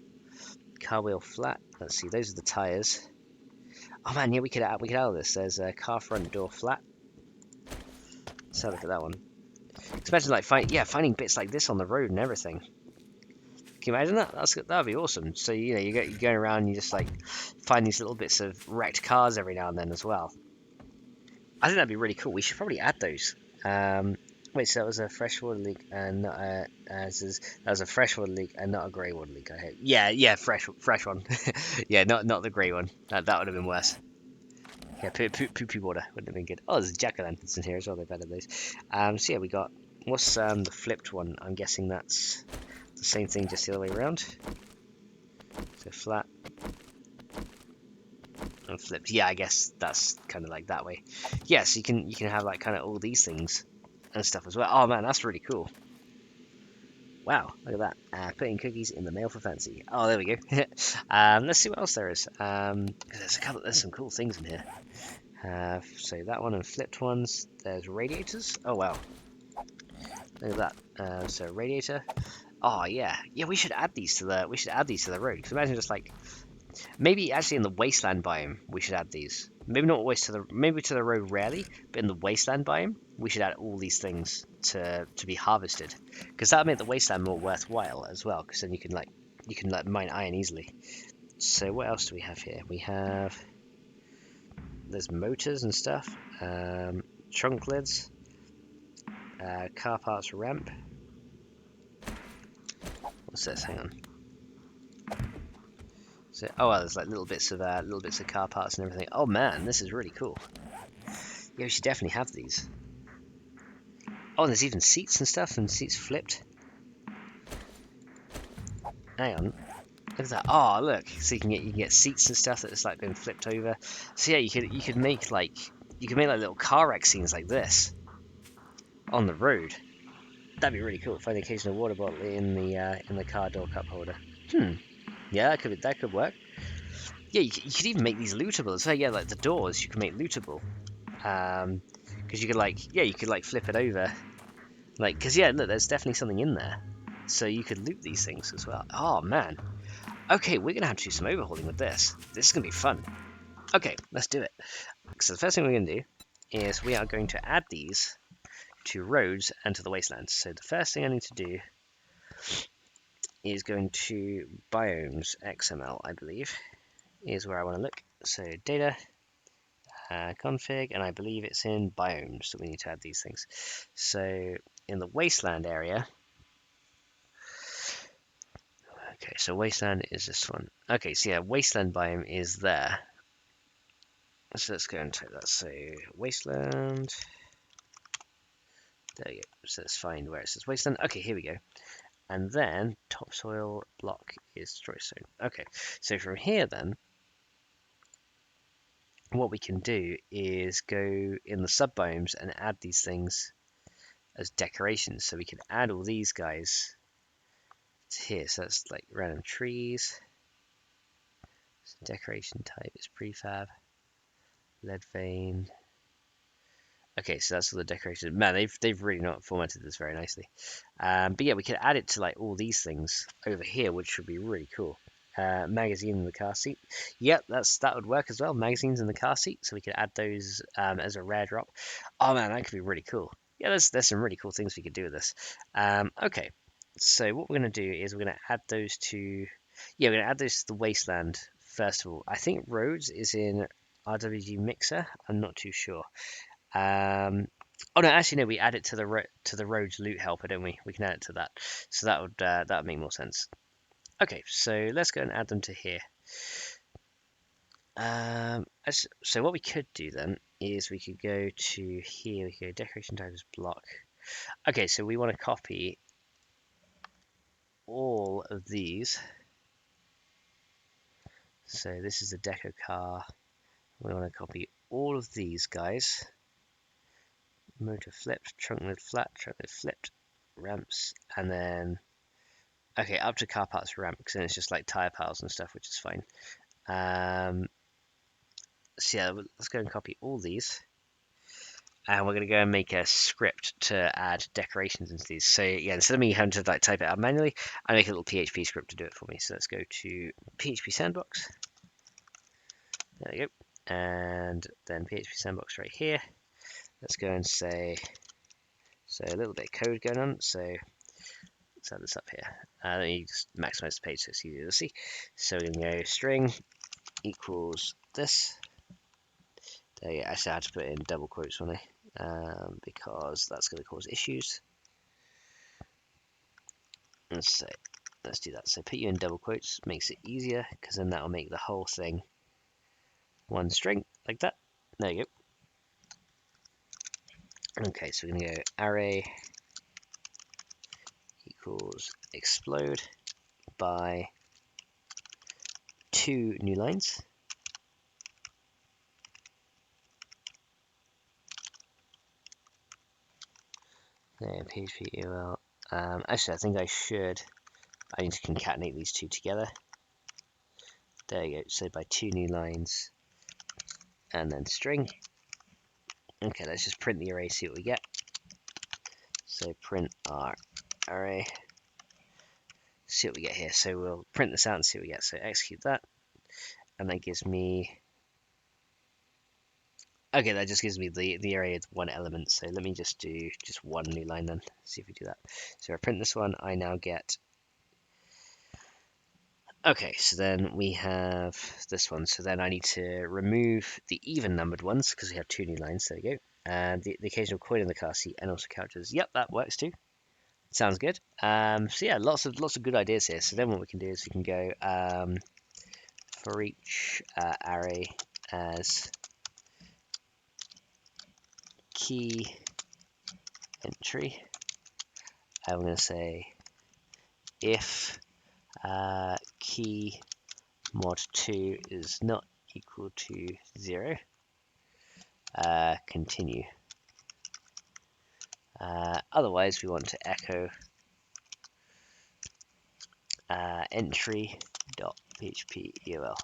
car wheel flat. Let's see, those are the tires. Oh man, yeah, we could add all this. There's a car front door flat. Let's have a look at that one. Imagine like finding bits like this on the road and everything. Can you imagine that? That'd be awesome. So you know, you're going around and you just like find these little bits of wrecked cars every now and then as well. I think that'd be really cool. We should probably add those. Wait, so that was a freshwater leak and not that was a freshwater leak and not a grey water leak. I hope. Yeah, fresh one. Yeah, not the grey one. That would have been worse. Yeah, poopy water wouldn't have been good. Oh, there's jack-o'-lanterns in here as well. They've added those. So yeah, we got what's the flipped one? I'm guessing that's the same thing, just the other way around. So flat. and flipped. Yeah, I guess that's kind of like that way. Yeah, so you can have like kind of all these things and stuff as well. Oh man, that's really cool. Wow, look at that. Putting cookies in the mail for fancy. Oh, there we go. Let's see what else there is. There's some cool things in here. So that one and flipped ones. There's radiators. Oh wow, look at that. So radiator. Oh yeah, yeah. We should add these to the road. Because imagine just like maybe actually in the wasteland biome we should add these. Maybe not always to the road rarely, but in the wasteland biome we should add all these things to be harvested, because that'll make the wasteland more worthwhile as well. Because then you can like mine iron easily. So what else do we have here? There's motors and stuff, trunk lids, car parts ramp. What's this? Hang on. So, oh, well, there's like little bits of car parts and everything. Oh man, this is really cool. Yeah, we should definitely have these. Oh, and there's even seats and stuff, and seats flipped. Hang on, look at that. Oh, look. So you can get seats and stuff that's like been flipped over. So yeah, you could make like little car wreck scenes like this on the road. That'd be really cool. Find the occasional water bottle in the car door cup holder. Yeah, that could work. Yeah, you could even make these lootable. So yeah, like the doors you can make lootable. Because you could like flip it over. Like, because yeah, look, there's definitely something in there. So you could loot these things as well. Oh man. Okay, we're gonna have to do some overhauling with this. This is gonna be fun. Okay, let's do it. So the first thing we're gonna do is we are going to add these to roads and to the wastelands. So the first thing I need to do is going to biomes XML, I believe, is where I want to look. So data, config, and I believe it's in biomes that we need to add these things. So in the wasteland area, okay, so wasteland is this one. Okay, so yeah, wasteland biome is there. So let's go and type that. So wasteland, there you go. So let's find where it says wasteland. Okay, here we go. And then topsoil block is destroy zone. Okay, so from here then, what we can do is go in the subbiomes and add these things as decorations. So we can add all these guys to here. So that's like random trees. So decoration type is prefab, lead vein. Okay, so that's all the decorations. Man, they've really not formatted this very nicely. But yeah, we could add it to like all these things over here, which would be really cool. Magazine in the car seat. Yep, that would work as well. Magazines in the car seat, so we could add those as a rare drop. Oh man, that could be really cool. Yeah, there's some really cool things we could do with this. Okay, so what we're gonna do is we're gonna add those to the wasteland first of all. I think roads is in RWG Mixer. I'm not too sure. Oh no, actually no, we add it to the roads loot helper, don't we? We can add it to that, so that would make more sense. Okay, so let's go and add them to here. So what we could do then is we could go to here. We could go decoration type as block. Okay, so we want to copy all of these. So this is the deco car. We want to copy all of these guys. Motor flipped, trunk lid flat, trunk lid flipped, ramps, and then okay, up to car parts ramp, because then it's just like tire piles and stuff, which is fine. So yeah, let's go and copy all these, and we're going to go and make a script to add decorations into these. So yeah, instead of me having to like type it out manually, I make a little PHP script to do it for me. So let's go to PHP sandbox. There we go, and then PHP sandbox right here. Let's go and say, so a little bit of code going on. So let's add this up here. Let me just maximize the page so it's easier to see. So we're going to go string equals this. There you go. Actually, I had to put it in double quotes, wasn't I? Because that's going to cause issues. Let's do that. So put you in double quotes, makes it easier, because then that will make the whole thing one string, like that. There you go. Okay, so we're going to go array equals explode by 2 new lines. There, PHP UL. Actually, I think I need to concatenate these two together. There you go. So by 2 new lines, and then string. Okay, let's just print the array, see what we get. So print our array. See what we get here. So we'll print this out and see what we get. So execute that, and that gives me. Okay, that just gives me the array of 1 element. So let me just do just 1 new line then. See if we do that. So I print this one. I now get. Okay, so then we have this one. So then I need to remove the even numbered ones because we have 2 new lines. There we go. And the occasional coin in the car seat and also characters. Yep, that works too. Sounds good. So yeah, lots of good ideas here. So then what we can do is we can go for each array as key entry. I'm going to say if key mod 2 is not equal to 0, continue. Otherwise, we want to echo entry.php UL.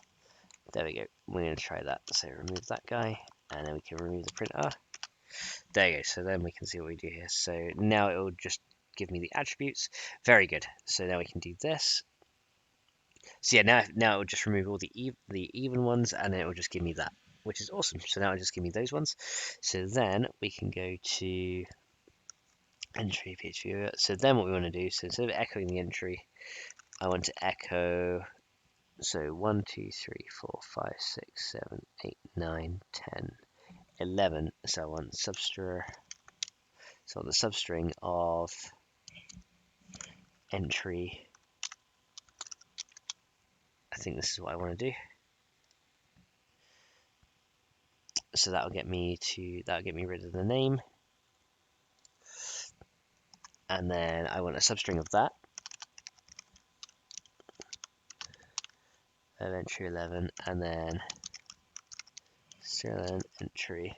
There we go. We're going to try that. So remove that guy, and then we can remove the printer. There you go. So then we can see what we do here. So now it will just give me the attributes. Very good. So now we can do this. So yeah, now it will just remove all the even ones, and then it will just give me that, which is awesome. So now it'll just give me those ones. So then we can go to entry PHP. So then what we want to do, so instead of echoing the entry, I want to echo. So 1, 2, 3, 4, 5, 6, 7, 8, 9, 10, 11. So I want substring. So the substring of entry. I think this is what I want to do. So that'll get me rid of the name. And then I want a substring of that. Of entry 11, and then serial entry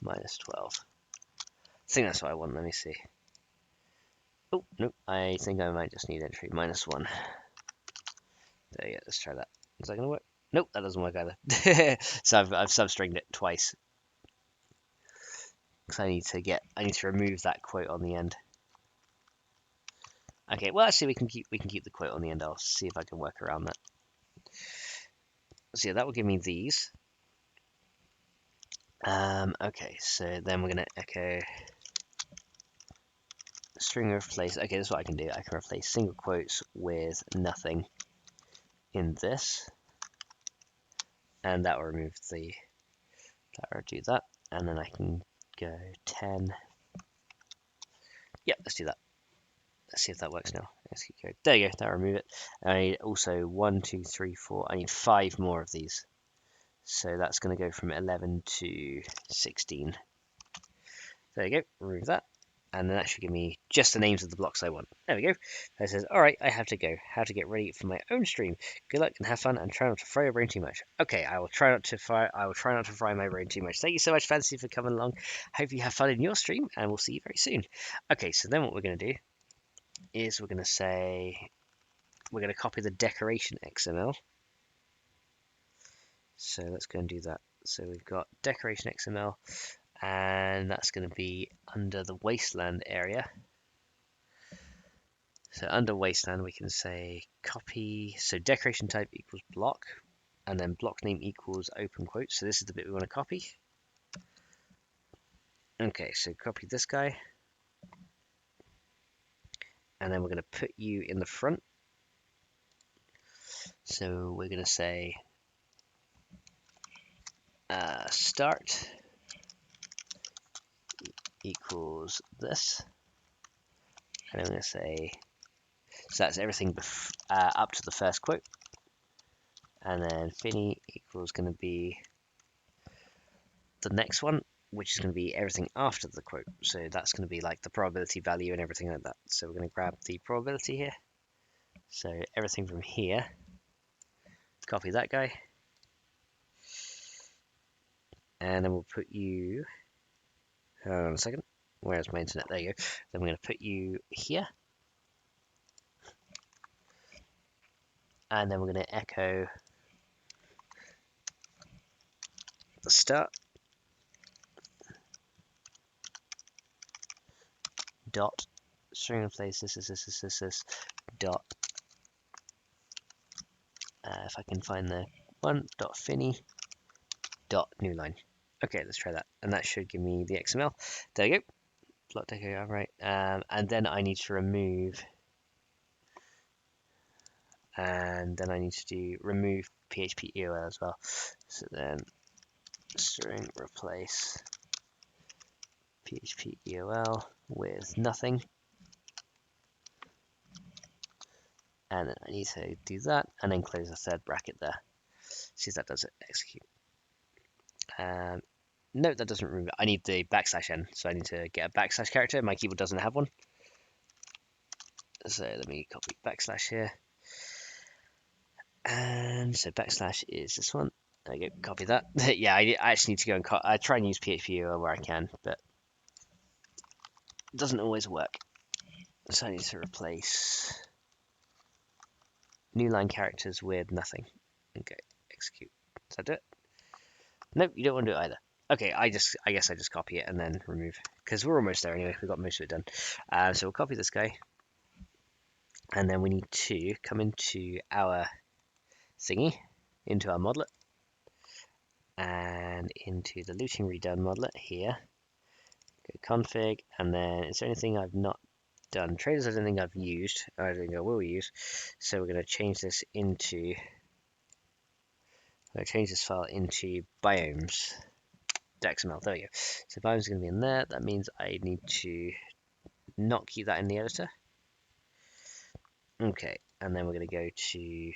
minus 12. I think that's what I want. Let me see. Oh, nope. I think I might just need entry minus 1. There you go. Let's try that. Is that going to work? Nope, that doesn't work either. So I've substringed it twice. Because I need to remove that quote on the end. Okay, well actually we can keep the quote on the end. I'll see if I can work around that. So yeah, that will give me these. Okay, so then we're gonna echo string replace. Okay, this is what I can do. I can replace single quotes with nothing in this, and that will remove the. That will do that, and then I can go 10. Yep, let's do that. Let's see if that works now. Execute code. There you go. That'll remove it. I need also 1, 2, 3, 4. I need 5 more of these. So that's going to go from 11 to 16. There you go. Remove that. And then that should give me just the names of the blocks I want. There we go. It says, all right, I have to go. How to get ready for my own stream. Good luck and have fun, and try not to fry your brain too much. Okay, I will try not to fry my brain too much. Thank you so much, Fancy, for coming along. Hope you have fun in your stream, and we'll see you very soon. Okay, so then what we're going to do is we're going to copy the decoration XML. So let's go and do that. So we've got decoration XML, and that's going to be under the wasteland area. So under wasteland we can say copy, so decoration type equals block, and then block name equals open quotes. So this is the bit we want to copy. Okay, so copy this guy, and then we're going to put you in the front. So we're going to say start equals this, and I'm going to say, so that's everything up to the first quote, and then Finny equals going to be the next one, which is going to be everything after the quote. So that's going to be like the probability value and everything like that. So we're going to grab the probability here. So everything from here, copy that guy, and then we'll put you Hang on a second. Where's my internet? There you go. Then we're going to put you here. And then we're going to echo the start. Dot. String replace this. Dot. If I can find the one. Dot Finny. Dot new line. Okay, let's try that. And that should give me the XML. There you go. Plot deco, right. And then I need to remove. And then I need to do remove PHP EOL as well. So then string replace PHP EOL with nothing. And then I need to do that and then close a third bracket there. See if that does it. Execute. No, that doesn't remove it. I need the \n, so I need to get a backslash character. My keyboard doesn't have one. So let me copy backslash here. And so backslash is this one. There we go, copy that. Yeah, I actually need to go and I try and use PHP where I can, but it doesn't always work. So I need to replace new line characters with nothing. Okay, execute. Does that do it? Nope, you don't want to do it either. Okay, I guess I just copy it and then remove, because we're almost there anyway. We've got most of it done. So we'll copy this guy, and then we need to come into our thingy, into our modlet, and into the looting redone modlet here. Go config, and then is there anything I've not done? Traders, I don't think I've used. I don't think I will use. So we're going to change this into. I'm going to change this file into biomes. XML, there we go. So biomes is going to be in there. That means I need to not keep that in the editor. Okay, and then we're going to go to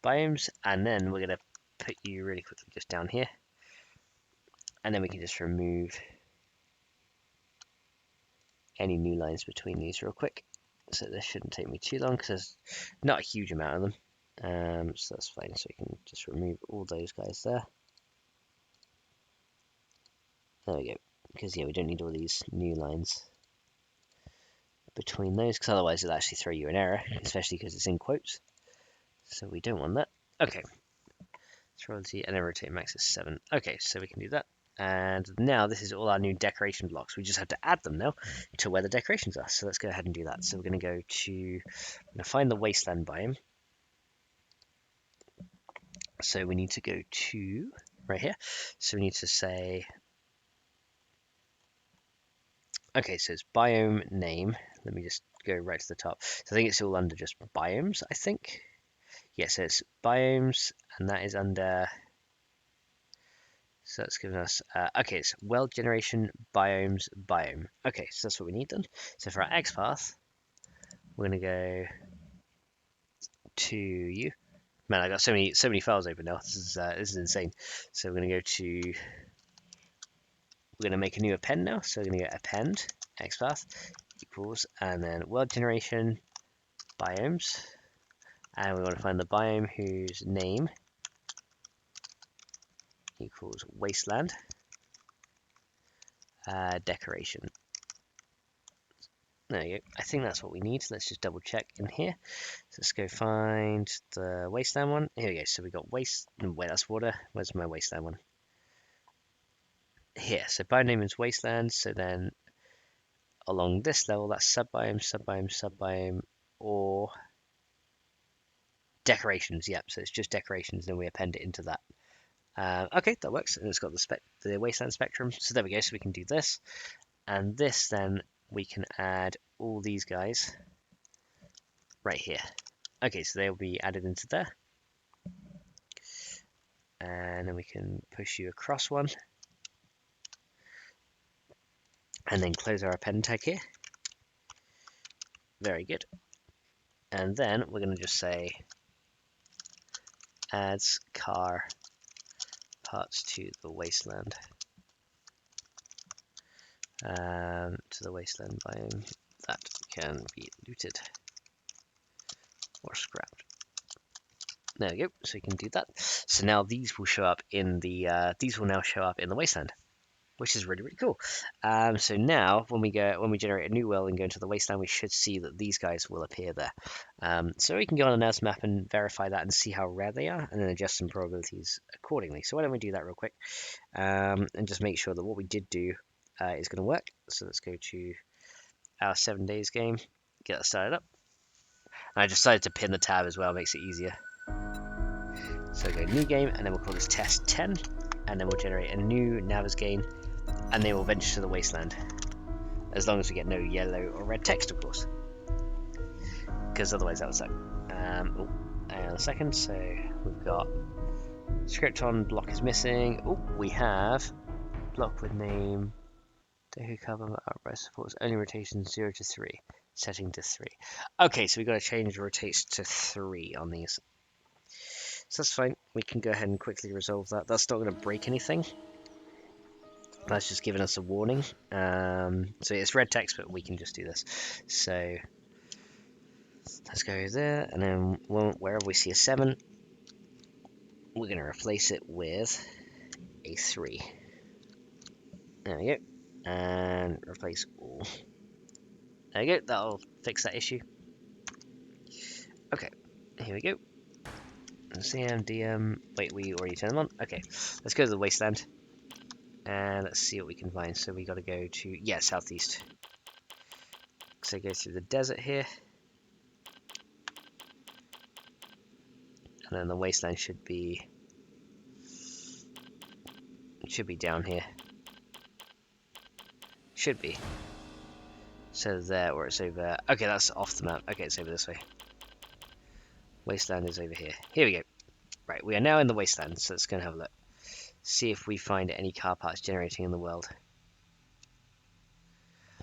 biomes, and then we're going to put you really quickly just down here. And then we can just remove any new lines between these real quick. So this shouldn't take me too long because there's not a huge amount of them. So that's fine. So we can just remove all those guys there. There we go. Because yeah, we don't need all these new lines between those, because otherwise it'll actually throw you an error, especially because it's in quotes. So we don't want that. Okay. Royalty and then rotate max is 7. Okay, so we can do that. And now this is all our new decoration blocks. We just have to add them now to where the decorations are. So let's go ahead and do that. So we're going to go to, I'm going to find the wasteland biome. So we need to go to right here. So we need to say, okay, so it's biome name. Let me just go right to the top. So I think it's all under just biomes, I think. Yes, yeah, so it's biomes, and that is under. So that's giving us, okay, it's world generation biomes biome. Okay, so that's what we need then. So for our XPath, we're going to go to you. Man, I got so many files open now. This is insane. So we're going to go to, we're going to make a new append now. So we're going to go append XPath equals, and then world generation biomes. And we want to find the biome whose name equals wasteland decoration. There you go. I think that's what we need. Let's just double check in here. So let's go find the wasteland one. Here we go. So we got waste. Wait, that's water. Where's my wasteland one? Here. So biome name is wasteland. So then along this level, that's subbiome, or decorations. Yep. So it's just decorations, and then we append it into that. Okay, that works, and it's got the wasteland spectrum. So there we go. So we can do this, and this then we can add all these guys right here. Okay, so they'll be added into there, and then we can push you across one, and then close our append tag here. Very good. And then we're going to just say adds car parts to the wasteland. To the wasteland biome that can be looted or scrapped. There we go. So we can do that. So now these will show up in the these will now show up in the wasteland. which is really cool. So now when we generate a new world and go into the wasteland, we should see that these guys will appear there. So we can go on a NAS map and verify that and see how rare they are, and then adjust some probabilities accordingly. So why don't we do that real quick, and just make sure that what we did do is going to work. So let's go to our 7 days game, get that started up. And I decided to pin the tab as well, makes it easier. So go new game, and then we'll call this test 10, and then we'll generate a new Navas game, and they will venture to the wasteland, as long as we get no yellow or red text, of course, because otherwise that would suck. Hang on a second. So we've got script on, block is missing. Oh, we have block with name. Who cover upright supports only rotation 0 to 3, setting to 3. Okay, so we've got to change rotates to 3 on these. So that's fine. We can go ahead and quickly resolve that. That's not going to break anything. That's just giving us a warning. So it's red text, but we can just do this. So let's go there, and then wherever we see a 7, we're going to replace it with a 3. There we go. And replace all. There we go. That'll fix that issue. Okay, here we go. CM, DM. Wait, we already turned them on. Okay, let's go to the wasteland. And let's see what we can find. So we got to go to, yeah, southeast. So go through the desert here. And then the wasteland should be down here. Should be. So there, or it's over. Okay, that's off the map. Okay, it's over this way. Wasteland is over here. Here we go. Right, we are now in the wasteland, so let's go and have a look. See if we find any car parts generating in the world.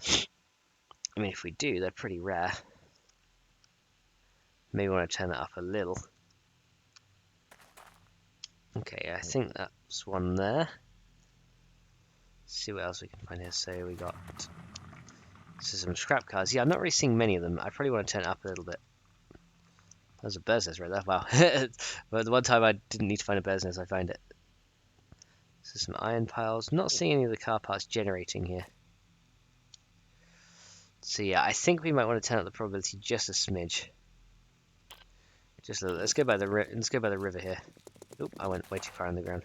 I mean, if we do, they're pretty rare. Maybe want to turn that up a little. Okay, I think that's one there. Let's see what else we can find here. So we got some scrap cars. Yeah, I'm not really seeing many of them. I probably want to turn it up a little bit. There's a bird's nest right there. Wow. But the one time I didn't need to find a bird's nest, I find it. So some iron piles. Not seeing any of the car parts generating here. So yeah, I think we might want to turn up the probability just a smidge. Just a little. Let's go by the river here. Oop, I went way too far on the ground.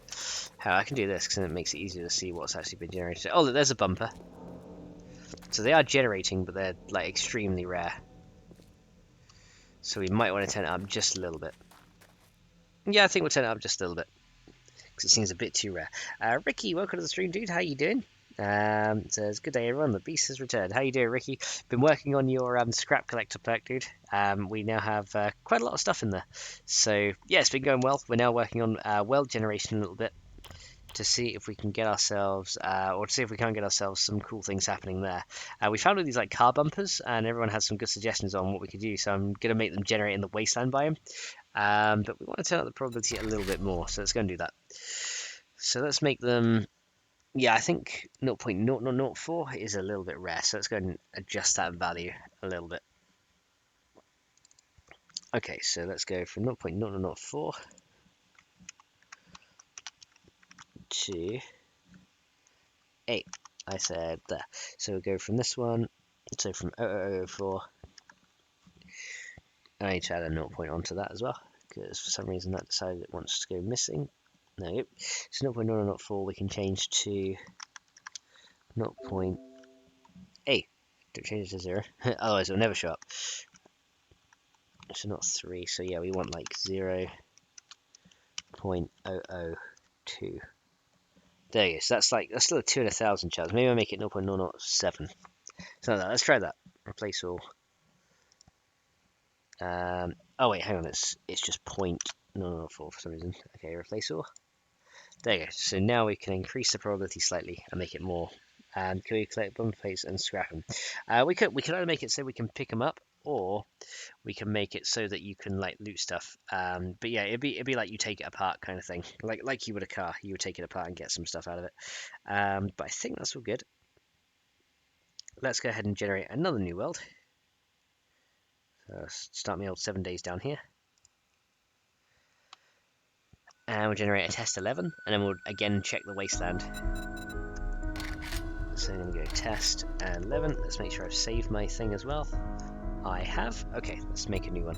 How I can do this because then it makes it easier to see what's actually been generated. Oh, look, there's a bumper. So they are generating, but they're like extremely rare. So we might want to turn it up just a little bit. Yeah, I think we'll turn it up just a little bit because it seems a bit too rare. Ricky, welcome to the stream, dude. How you doing? Says, good day, everyone. The beast has returned. How you doing, Ricky? Been working on your scrap collector perk, dude. We now have quite a lot of stuff in there. So, yeah, it's been going well. We're now working on world generation a little bit to see if we can get ourselves, or to see if we can't get ourselves some cool things happening there. We found all these like car bumpers, and everyone has some good suggestions on what we could do. So I'm going to make them generate in the wasteland biome. But we want to turn up the probability a little bit more. So let's go and do that. So let's make them. Yeah, I think 0.0004 is a little bit rare, so let's go and adjust that value a little bit. Okay, so let's go from 0.0004 to 8. I said there. So we'll go from this one, so from 0004, I need to add a 0 point onto that as well, because for some reason that decided it wants to go missing. There we go. So 0.0004 we can change to 0.8. Don't change it to 0, otherwise it'll never show up. So not 3, so yeah, we want like 0.002. There you go, so that's still a 2 in 1,000 chance. Maybe I'll make it 0.007. So let's try that. Replace all. Oh wait, hang on, it's just 0.004 for some reason. Okay, replace all. There you go. So now we can increase the probability slightly and make it more. Can we collect bumper plates and scrap them? We could either make it so we can pick them up, or we can make it so that you can like loot stuff. But yeah, it'd be like you take it apart kind of thing, like you would a car. You would take it apart and get some stuff out of it. But I think that's all good. Let's go ahead and generate another new world. So start my old 7 days down here. And we'll generate a test 11, and then we'll again check the wasteland. So I'm going to go test and 11. Let's make sure I've saved my thing as well. I have. Okay, let's make a new one.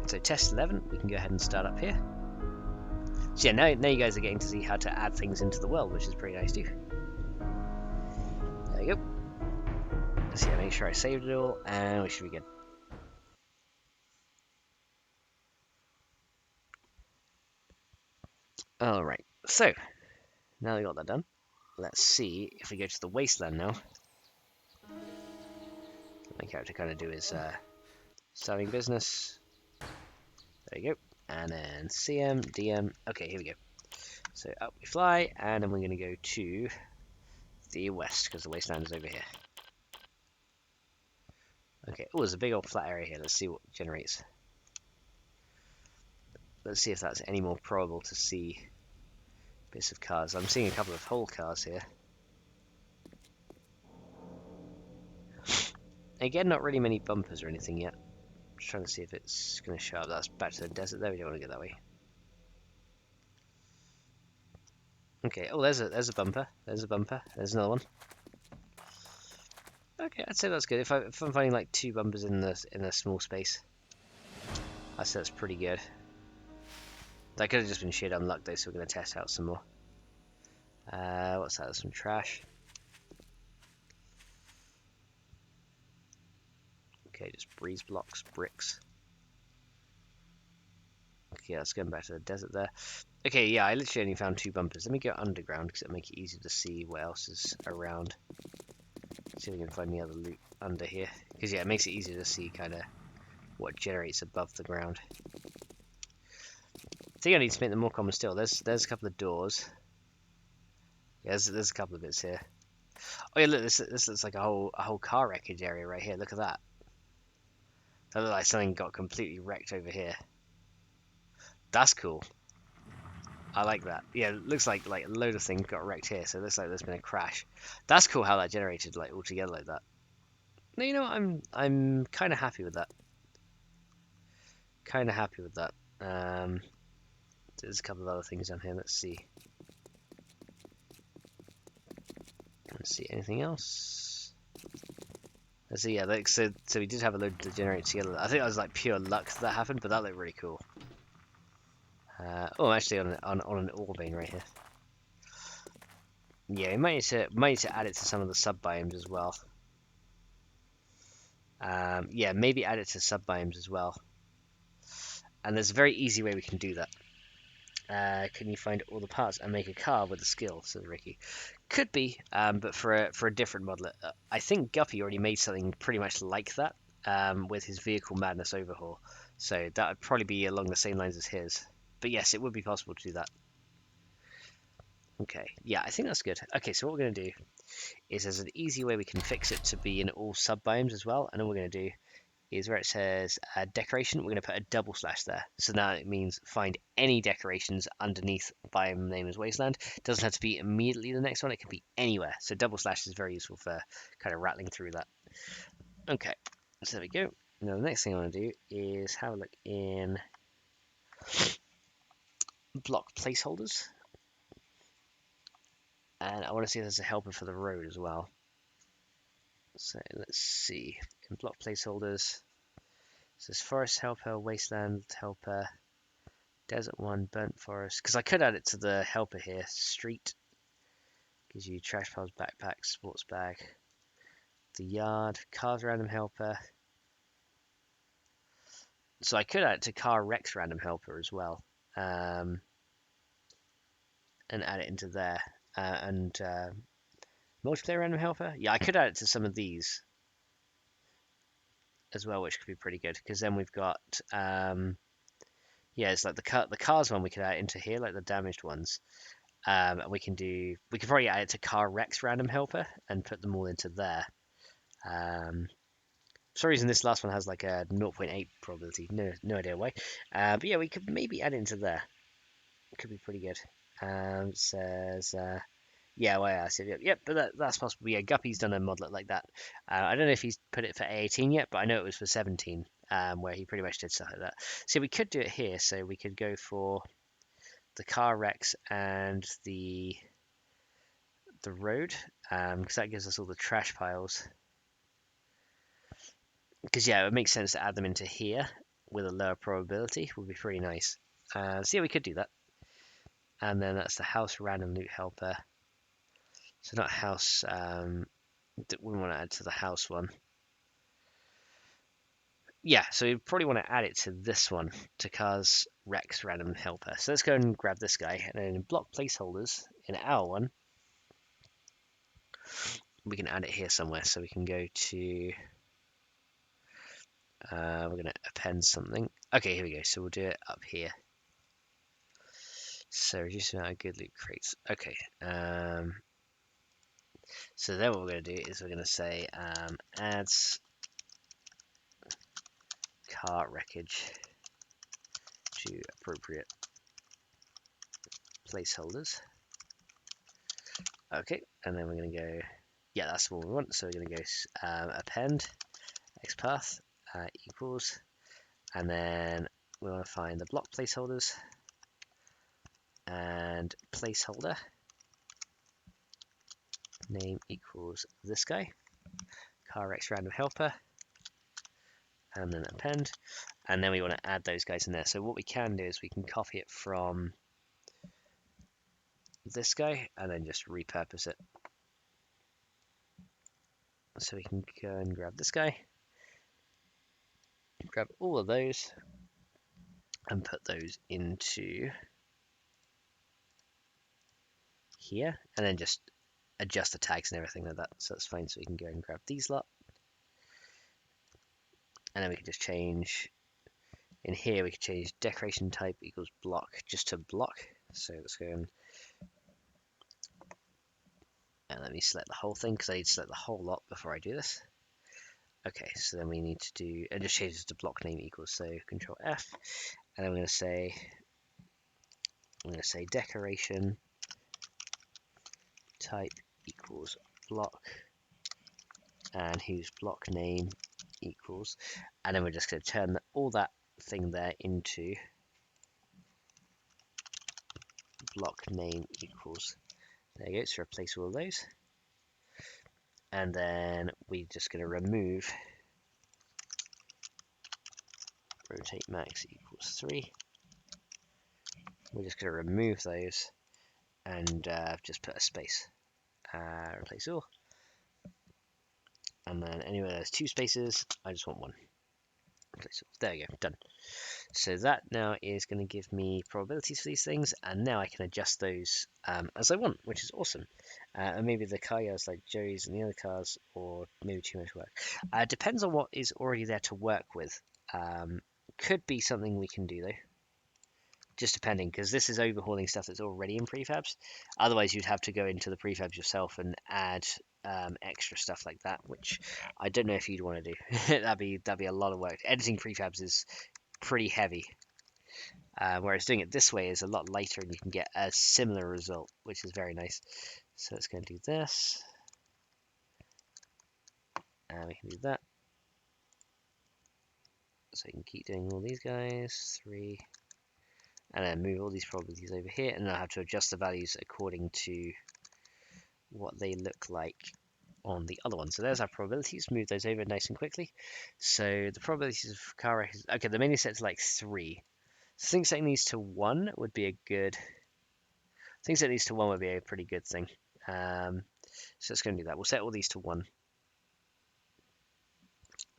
So test 11, we can go ahead and start up here. So yeah, now you guys are getting to see how to add things into the world, which is pretty nice too. There you go. So yeah, make sure I saved it all, and we should be good. Alright, so now we got that done, let's see if we go to the wasteland now. My character kind of do his starting business. There you go. And then CM, DM. Okay, here we go. So up we fly, and then we're going to go to the west, because the wasteland is over here. Okay, oh, there's a big old flat area here. Let's see what it generates. Let's see if that's any more probable to see bits of cars. I'm seeing a couple of whole cars here. Again, not really many bumpers or anything yet. Just trying to see if it's going to show up. That's back to the desert there. We don't want to go that way. Okay. Oh, there's a bumper. There's a bumper. There's another one. Okay, I'd say that's good. If I'm finding like 2 bumpers in a small space, I'd say that's pretty good. That could have just been sheer unluck though, so we're going to test out some more. What's that? There's some trash. Okay, just breeze blocks, bricks. Okay, that's going back to the desert there. Okay, yeah, I literally only found 2 bumpers. Let me go underground because it'll make it easier to see what else is around. See if we can find any other loot under here. Because, yeah, it makes it easier to see kind of what generates above the ground. I think I need to make them more common still. There's a couple of doors. Yeah, there's a couple of bits here. Oh yeah, look, this looks like a whole car wreckage area right here. Look at that. That looks like something got completely wrecked over here. That's cool. I like that. Yeah, it looks like a load of things got wrecked here, so it looks like there's been a crash. That's cool how that generated like all together like that. No, you know what? I'm kind of happy with that. Kind of happy with that. There's a couple of other things down here. Let's see. Let's see anything else. Let's see. Yeah, like, so we did have a load to generate together. I think that was like pure luck that happened, but that looked really cool. Oh, I'm actually on an ore vein right here. Yeah, we might need to add it to some of the sub-biomes as well. Yeah, maybe add it to sub-biomes as well. And there's a very easy way we can do that. Can you find all the parts and make a car with the skill, says Ricky. Could be, but for a different Modlet. I think Guppy already made something pretty much like that with his Vehicle Madness Overhaul. So that would probably be along the same lines as his. But yes, it would be possible to do that. Okay, yeah, I think that's good. Okay, so what we're going to do is there's an easy way we can fix it to be in all sub-biomes as well. And all we're going to do is where it says decoration, we're going to put a double slash there. So now it means find any decorations underneath biome name as wasteland. It doesn't have to be immediately the next one, it can be anywhere. So double slash is very useful for kind of rattling through that. Okay, so there we go. Now the next thing I want to do is have a look in block placeholders. And I want to see if there's a helper for the road as well. So let's see. In block placeholders, so there's forest helper, wasteland helper, desert one, burnt forest. Because I could add it to the helper here. Street gives you trash piles, backpack, sports bag. The yard, cars random helper. So I could add it to car Rex random helper as well, and add it into there. And multiplayer random helper. Yeah, I could add it to some of these as well, which could be pretty good. Because then we've got yeah, it's like the cars one we could add into here, like the damaged ones. And we could probably add it to car Rex random helper and put them all into there. For some reason this last one has like a 0.8 probability, no idea why. But yeah, we could maybe add it into there. It could be pretty good. Says yeah, well, yeah, so, yep, but that's possible. Yeah, Guppy's done a Modlet like that. I don't know if he's put it for A18 yet, but I know it was for 17, where he pretty much did stuff like that. So we could do it here. So we could go for the car Rex and the the road, because that gives us all the trash piles. Because yeah, it makes sense to add them into here with a lower probability. Would be pretty nice. So yeah, we could do that. And then that's the house random loot helper. So not house. That we want to add to the house one. Yeah, so you probably want to add it to this one, to cars Rex random helper. So let's go and grab this guy, and then in block placeholders in our one, we can add it here somewhere. So we can go to. We're going to append something. Okay, here we go. So we'll do it up here. So reduce the amount of good loot crates. Okay. So then what we're going to do is we're going to say adds car wreckage to appropriate placeholders. Okay, and then we're going to go, yeah, that's what we want. So we're going to go append XPath equals, and then we want to find the block placeholders and placeholder name equals this guy, CarX random helper, and then append, and then we want to add those guys in there. So what we can do is we can copy it from this guy and then just repurpose it. So we can go and grab this guy, grab all of those, and put those into here, and then just adjust the tags and everything like that. So that's fine. So we can go and grab these lot, and then we can just change in here. We can change decoration type equals block just to block. So let's go and let me select the whole thing, because I need to select the whole lot before I do this. Okay, so then we need to do, and just change this to block name equals, so Control F, and then I'm going to say decoration type equals block, and whose block name equals, and then we're just going to turn all that thing there into block name equals. There you go, so replace all of those. And then we're just going to remove rotate max equals 3. We're just going to remove those and just put a space. Replace all. And then anywhere there's 2 spaces, I just want 1. Replace all. There you go, done. So that now is going to give me probabilities for these things, and now I can adjust those as I want, which is awesome. And maybe the car yards like Joey's and the other cars, or maybe too much work. Depends on what is already there to work with. Could be something we can do though, just depending, because this is overhauling stuff that's already in prefabs. Otherwise you'd have to go into the prefabs yourself and add extra stuff like that, which I don't know if you'd want to do. that'd be a lot of work. Editing prefabs is pretty heavy, whereas doing it this way is a lot lighter, and you can get a similar result, which is very nice. So let's go and do this, and we can do that. So you can keep doing all these guys, 3, and then move all these probabilities over here, and then I have to adjust the values according to what they look like on the other one. So there's our probabilities. Move those over nice and quickly. So the probabilities of car wreck is, okay, the menu set to like 3. So I think setting these to 1 would be a good. I think setting these to 1 would be a pretty good thing. So let's go and do that. We'll set all these to 1.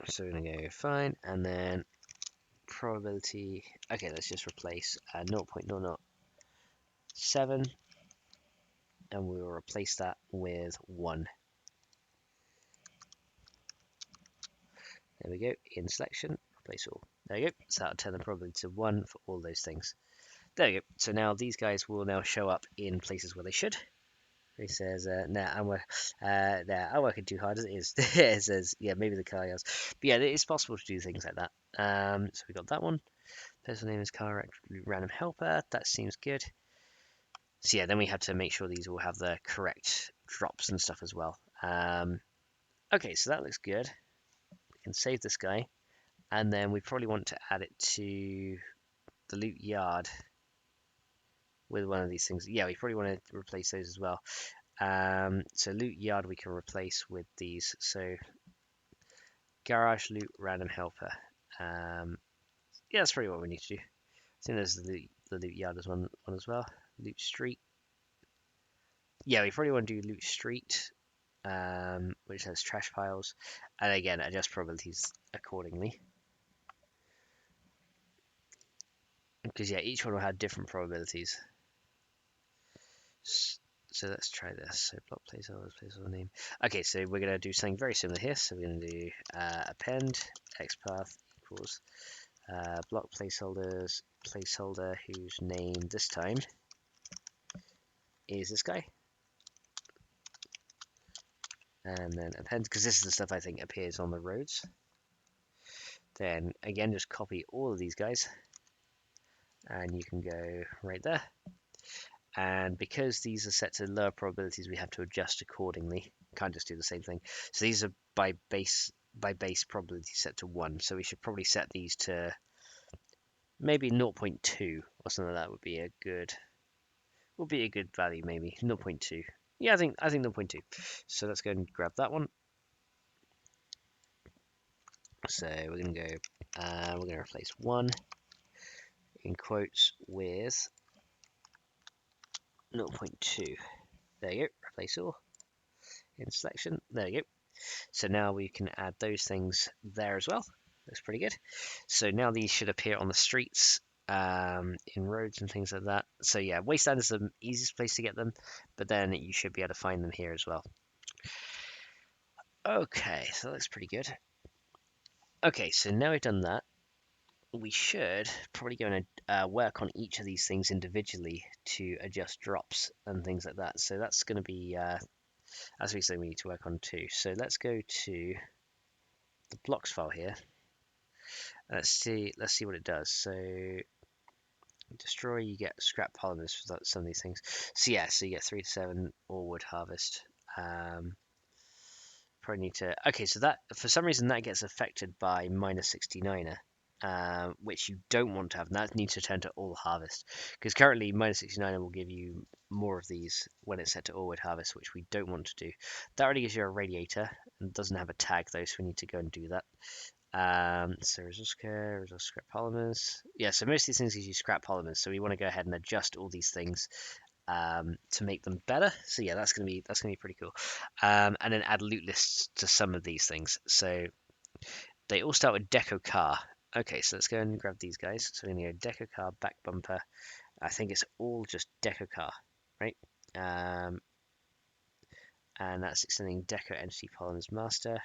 So we're gonna go fine, and then probability. Okay, let's just replace 0.007, and we will replace that with 1. There we go. In selection, replace all. There you go. So that'll turn the probability to 1 for all those things. There you go. So now these guys will now show up in places where they should. He says, nah, I'm working too hard as it is. It says, yeah, maybe the car yards. But yeah, it's possible to do things like that. So we got that one. Person name is car random helper. That seems good. So yeah, then we have to make sure these all have the correct drops and stuff as well. Okay, so that looks good. We can save this guy. And then we probably want to add it to the loot yard with one of these things. Yeah, we probably want to replace those as well. So loot yard we can replace with these. So garage loot random helper. Yeah, that's probably what we need to do. I think there's the loot yard as one as well. Loot street. Yeah, we probably want to do loot street, which has trash piles, and again adjust probabilities accordingly. Because yeah, each one will have different probabilities. So let's try this. So block placeholder name. Okay, so we're gonna do something very similar here. So we're gonna do append XPath equals block placeholder whose name this time is this guy, and then append, because this is the stuff I think appears on the roads. Then again, just copy all of these guys, and you can go right there. And because these are set to lower probabilities, we have to adjust accordingly. Can't just do the same thing. So these are by base probability set to 1. So we should probably set these to maybe 0.2 or something like that would be a good value, maybe 0.2. Yeah, I think 0.2. So let's go and grab that one. So we're gonna go we're gonna replace 1 in quotes with 0.2. There you go, replace all in selection. There you go. So now we can add those things there as well. Looks pretty good. So now these should appear on the streets, in roads and things like that. So yeah, wasteland is the easiest place to get them, but then you should be able to find them here as well. Okay, so that looks pretty good. Okay, so now we've done that, we should probably go and work on each of these things individually to adjust drops and things like that. So that's going to be that's something we need to work on too. So let's go to the blocks file here. Let's see what it does. So destroy, you get scrap polymers for some of these things. So yeah, so you get 3 to 7 or wood harvest. Probably need to. Okay, so that for some reason that gets affected by -69er. Which you don't want to have, and that needs to turn to all harvest, because currently -69 will give you more of these when it's set to all wood harvest, which we don't want to do. That already gives you a radiator and doesn't have a tag though, so we need to go and do that. So resource scrap polymers. Yeah, so most of these things gives you scrap polymers, so we want to go ahead and adjust all these things to make them better. So yeah, that's gonna be pretty cool. And then add loot lists to some of these things. So they all start with deco car. Okay, so let's go and grab these guys. So we're going to go deco car, back bumper. I think it's all just deco car, right? And that's extending deco entity polymers master.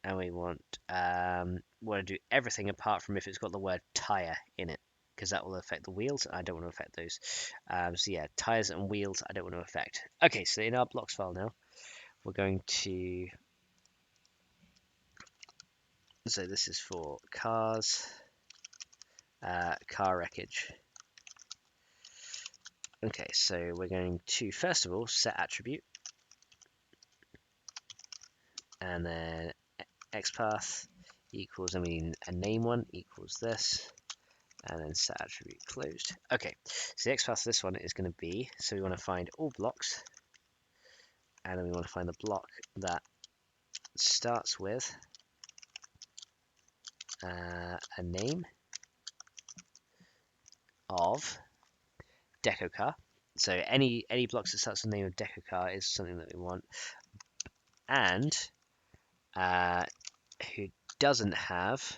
And we want to do everything apart from if it's got the word tire in it, because that will affect the wheels. I don't want to affect those. So yeah, tires and wheels I don't want to affect. Okay, so in our blocks file now, we're going to. So this is for cars, car wreckage. Okay, so we're going to first of all set attribute, and then XPath equals, I mean a name one equals this, and then set attribute closed. Okay, so the XPath for this one is going to be, so we want to find all blocks, and then we want to find the block that starts with a name of deco car. So any blocks that starts with the name of deco car is something that we want, and who doesn't have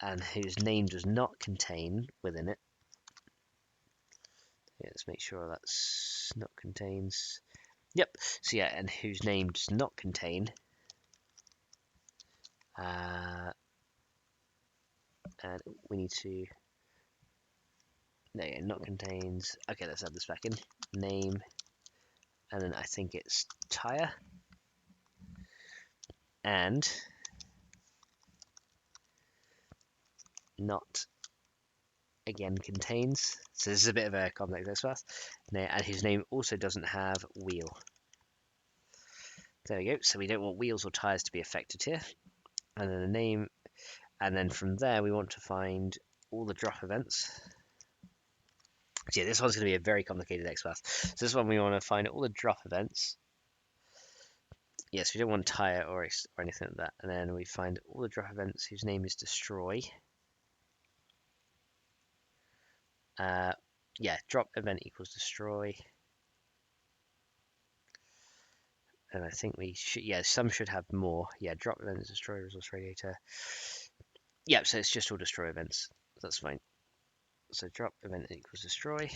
and whose name does not contain within it. Yeah, let's make sure that's not contains. Yep. So yeah, and whose name does not contain. And we need to. No, yeah, not contains. Okay, let's add this back in. Name, and then I think it's tire, and not again contains. So this is a bit of a complex XPath. And his name also doesn't have wheel. There we go. So we don't want wheels or tires to be affected here. And then the name, and then from there we want to find all the drop events. So yeah, this one's going to be a very complicated XPath. So this one we want to find all the drop events. Yes, we don't want tire or anything like that. And then we find all the drop events whose name is destroy. Yeah, drop event equals destroy. And I think we should, yeah, some should have more. Yeah, drop event is destroy resource radiator. Yeah, so it's just all destroy events. That's fine. So drop event equals destroy.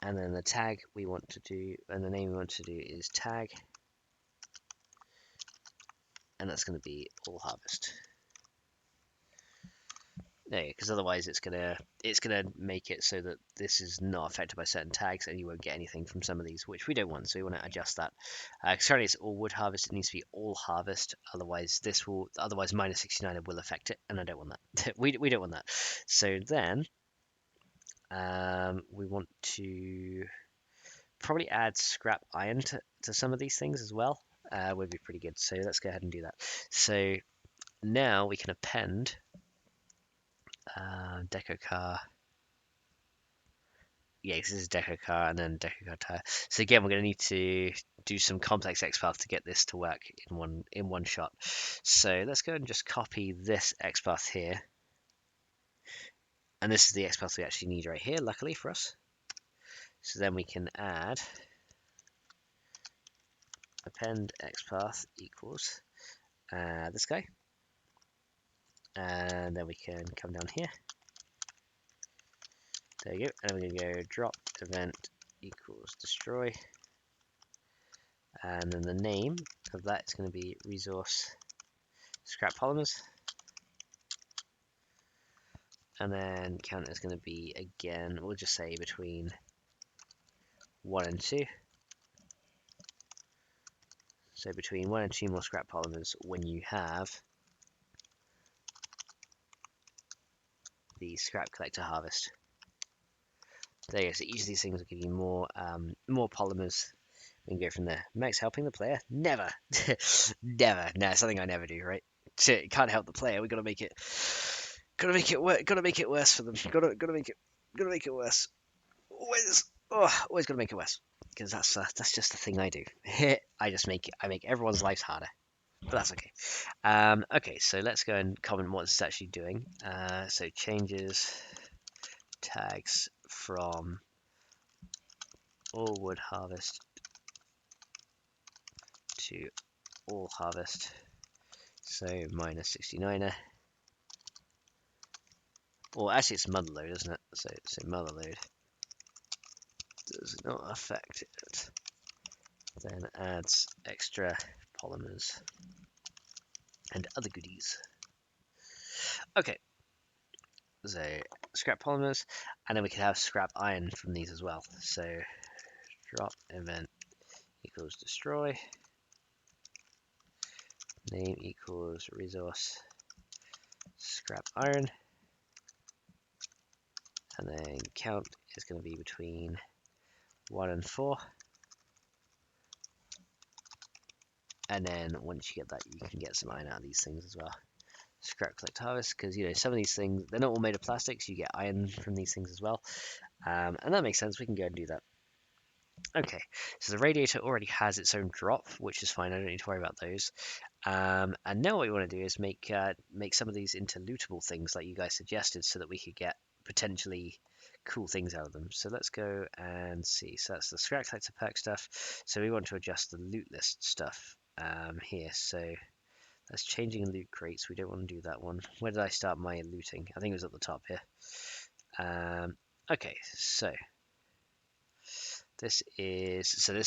And then the tag we want to do, and the name we want to do is tag. And that's going to be all harvest. No, because otherwise it's gonna make it so that this is not affected by certain tags, and you won't get anything from some of these, which we don't want. So we want to adjust that. Currently it's all wood harvest. It needs to be all harvest. Otherwise minus 69 will affect it, and I don't want that. we don't want that. So then we want to probably add scrap iron to some of these things as well. Would be pretty good. So let's go ahead and do that. So now we can append deco car. Yeah, this is deco car and then deco car tire. So again, we're going to need to do some complex XPath to get this to work in one shot. So let's go and just copy this XPath here. And this is the XPath we actually need right here, luckily for us. So then we can add append XPath equals this guy. And then we can come down here. There we go. And we're going to go drop event equals destroy. And then the name of that is going to be resource scrap polymers. And then count is going to be, again, we'll just say between 1 and 2. So between 1 and 2 more scrap polymers when you have the scrap collector harvest. There you go. So each of these things will give you more polymers. We can go from there. Max helping the player? Never. Never. No, something I never do, right? It can't help the player. We gotta make it worse for them. Gotta make it worse. Always gotta make it worse. Because that's just the thing I do. I make everyone's lives harder. But that's okay. Okay, so let's go and comment what it's actually doing. So changes tags from all wood harvest to all harvest. So minus 69er. Well, actually it's mother load, isn't it? So mother load does not affect it. Then adds extra polymers and other goodies. Okay, so scrap polymers, and then we can have scrap iron from these as well. So drop event equals destroy, name equals resource scrap iron, and then count is going to be between 1 and 4. And then once you get that, you can get some iron out of these things as well. Scrap collect harvest, because some of these things, they're not all made of plastics. You get iron from these things as well, and that makes sense. We can go and do that. Okay, so the radiator already has its own drop, which is fine. I don't need to worry about those. And now what we want to do is make some of these into lootable things, like you guys suggested, so that we could get potentially cool things out of them. So let's go and see. So that's the scrap collector perk stuff. So we want to adjust the loot list stuff here. So that's changing loot crates. We don't want to do that one. Where did I start my looting? I think it was at the top here. Okay, so this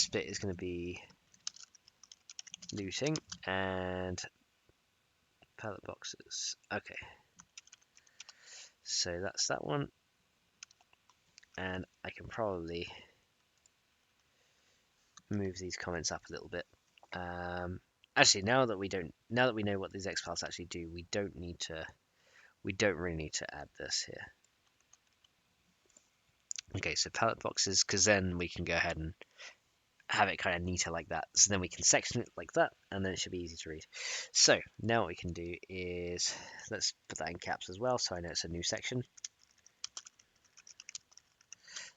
bit is going to be looting and pallet boxes. Okay, so that's that one, and I can probably move these comments up a little bit. Actually, now that we know what these XPaths actually do, we don't really need to add this here. Okay, so pallet boxes, because then we can go ahead and have it kind of neater like that. So then we can section it like that, and then it should be easy to read. So now what we can do is, let's put that in caps as well, so I know it's a new section.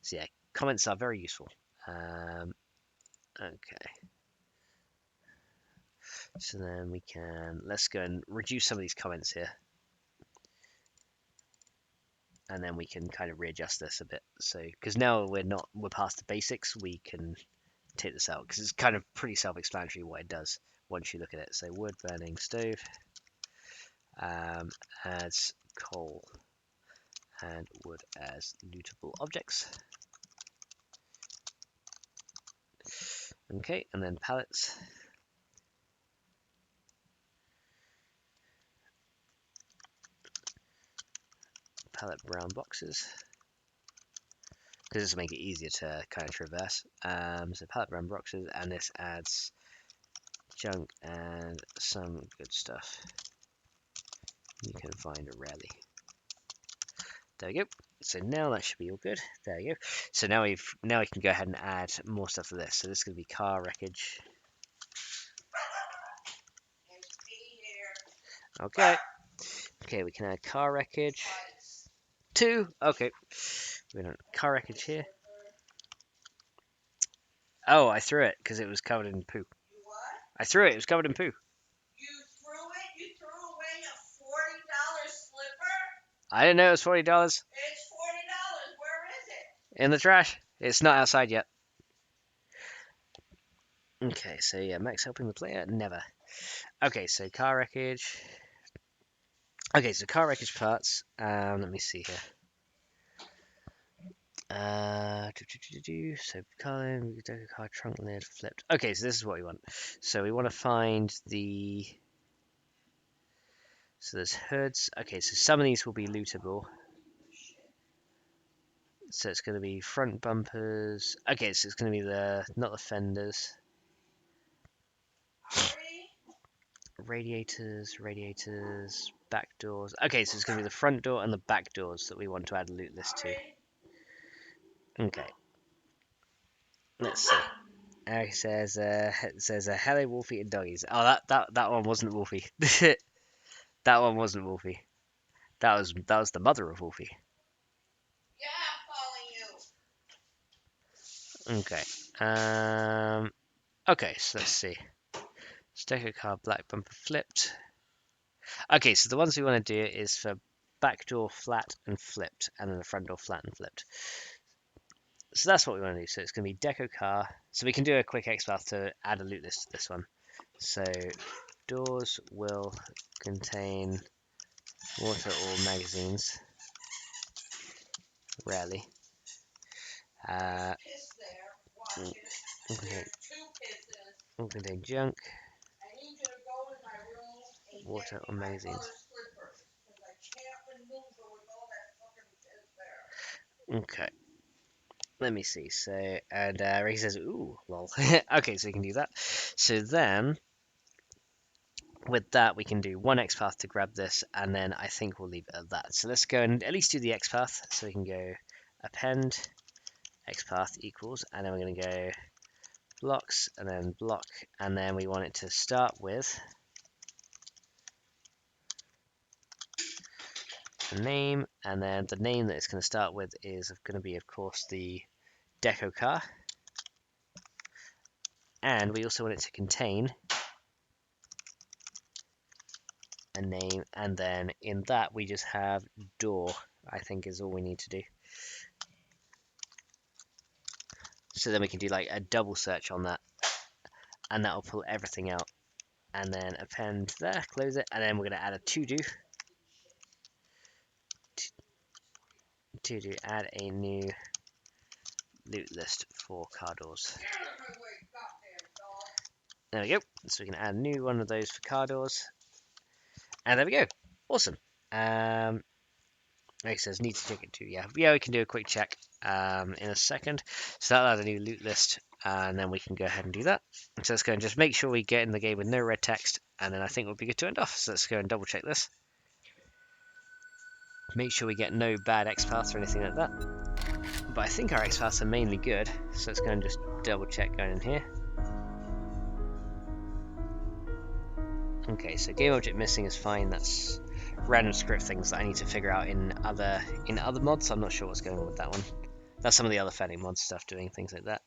So yeah, comments are very useful. Okay. So then we can, let's go and reduce some of these comments here. And then we can kind of readjust this a bit. So, because now we're past the basics, we can take this out, because it's kind of pretty self-explanatory what it does once you look at it. So wood burning stove adds coal and wood as lootable objects. Okay, and then pallets. Pallet brown boxes, because this will make it easier to kind of traverse. So pallet brown boxes, and this adds junk and some good stuff you can find rarely. There we go. So now that should be all good. There you go. So now we can go ahead and add more stuff to this. So this is going to be car wreckage. Okay. Okay, we can add car wreckage. 2. Okay. We're going to car wreckage here. Oh, I threw it because it was covered in poo. I threw it. It was covered in poo. You threw it? You threw away a $40 slipper? I didn't know it was $40. It's $40. Where is it? In the trash. It's not outside yet. Okay, so yeah, max helping the player? Never. Okay, so car wreckage. Okay, so car wreckage parts. Let me see here. So car trunk lid flipped. Okay, so this is what we want. So we want to find the. So there's hoods. Okay, so some of these will be lootable. So it's going to be front bumpers. Okay, so it's going to be not the fenders. Radiators, back doors. Okay, so it's going to be the front door and the back doors that we want to add a loot list to. Okay. Let's see. It says hello Wolfie and doggies. Oh, that one wasn't Wolfie. That one wasn't Wolfie. That was the mother of Wolfie. Yeah, I'm calling you. Okay. Okay, so let's see. Sticker car black bumper flipped. Okay, so the ones we want to do is for back door flat and flipped, and then the front door flat and flipped. So that's what we want to do. So it's going to be deco car. So we can do a quick XPath to add a loot list to this one. So doors will contain water or magazines. Rarely. Will contain junk. Water or magazines. Okay. Let me see. So, and Ray says, ooh, lol. Okay, so we can do that. So then, with that, we can do one XPath to grab this, and then I think we'll leave it at that. So let's go and at least do the XPath. So we can go append XPath equals, and then we're going to go blocks, and then block, and then we want it to start with the name, and then the name that it's going to start with is going to be, of course, the deco car, and we also want it to contain a name, and then in that we just have door, I think is all we need to do. So then we can do like a double search on that, and that'll pull everything out, and then append there, close it, and then we're going to add a to-do. To-do, add a new loot list for car doors. There we go. So we can add a new one of those for car doors. And there we go. Awesome. It says need to check it too. Yeah, we can do a quick check in a second. So that'll add a new loot list, and then we can go ahead and do that. So let's go and just make sure we get in the game with no red text, and then I think we'll be good to end off. So let's go and double check this. Make sure we get no bad XPaths or anything like that. but I think our XPaths are mainly good, so let's go and just double check going in here. Okay, so game object missing is fine. That's random script things that I need to figure out in other mods. I'm not sure what's going on with that one. That's some of the other Fenrir mod stuff doing things like that.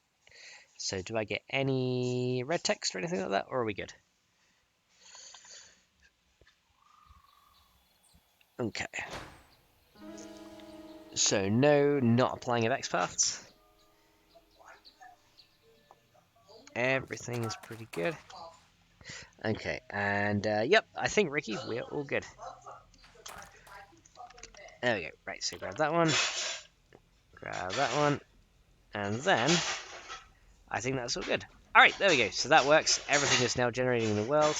So do I get any red text or anything like that, or are we good? Okay. So no, not applying of XPaths. Everything is pretty good. Okay, and yep, I think Ricky, we're all good. There we go. Right, so grab that one, and then I think that's all good. All right, there we go. So that works. Everything is now generating in the world,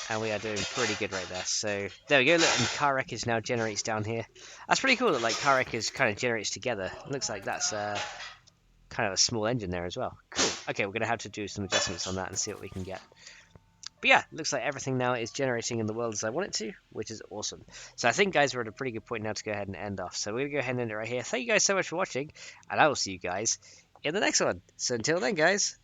and we are doing pretty good right there. So there we go. Look, and car wreckage now generates down here. That's pretty cool that like car wreckage kind of generates together. Looks like that's kind of a small engine there as well. Cool. Okay, we're gonna have to do some adjustments on that and see what we can get. But yeah, looks like everything now is generating in the world as I want it to, which is awesome. So I think, guys, we're at a pretty good point now to go ahead and end off. So we're going to go ahead and end it right here. Thank you guys so much for watching, and I will see you guys in the next one. So until then, guys,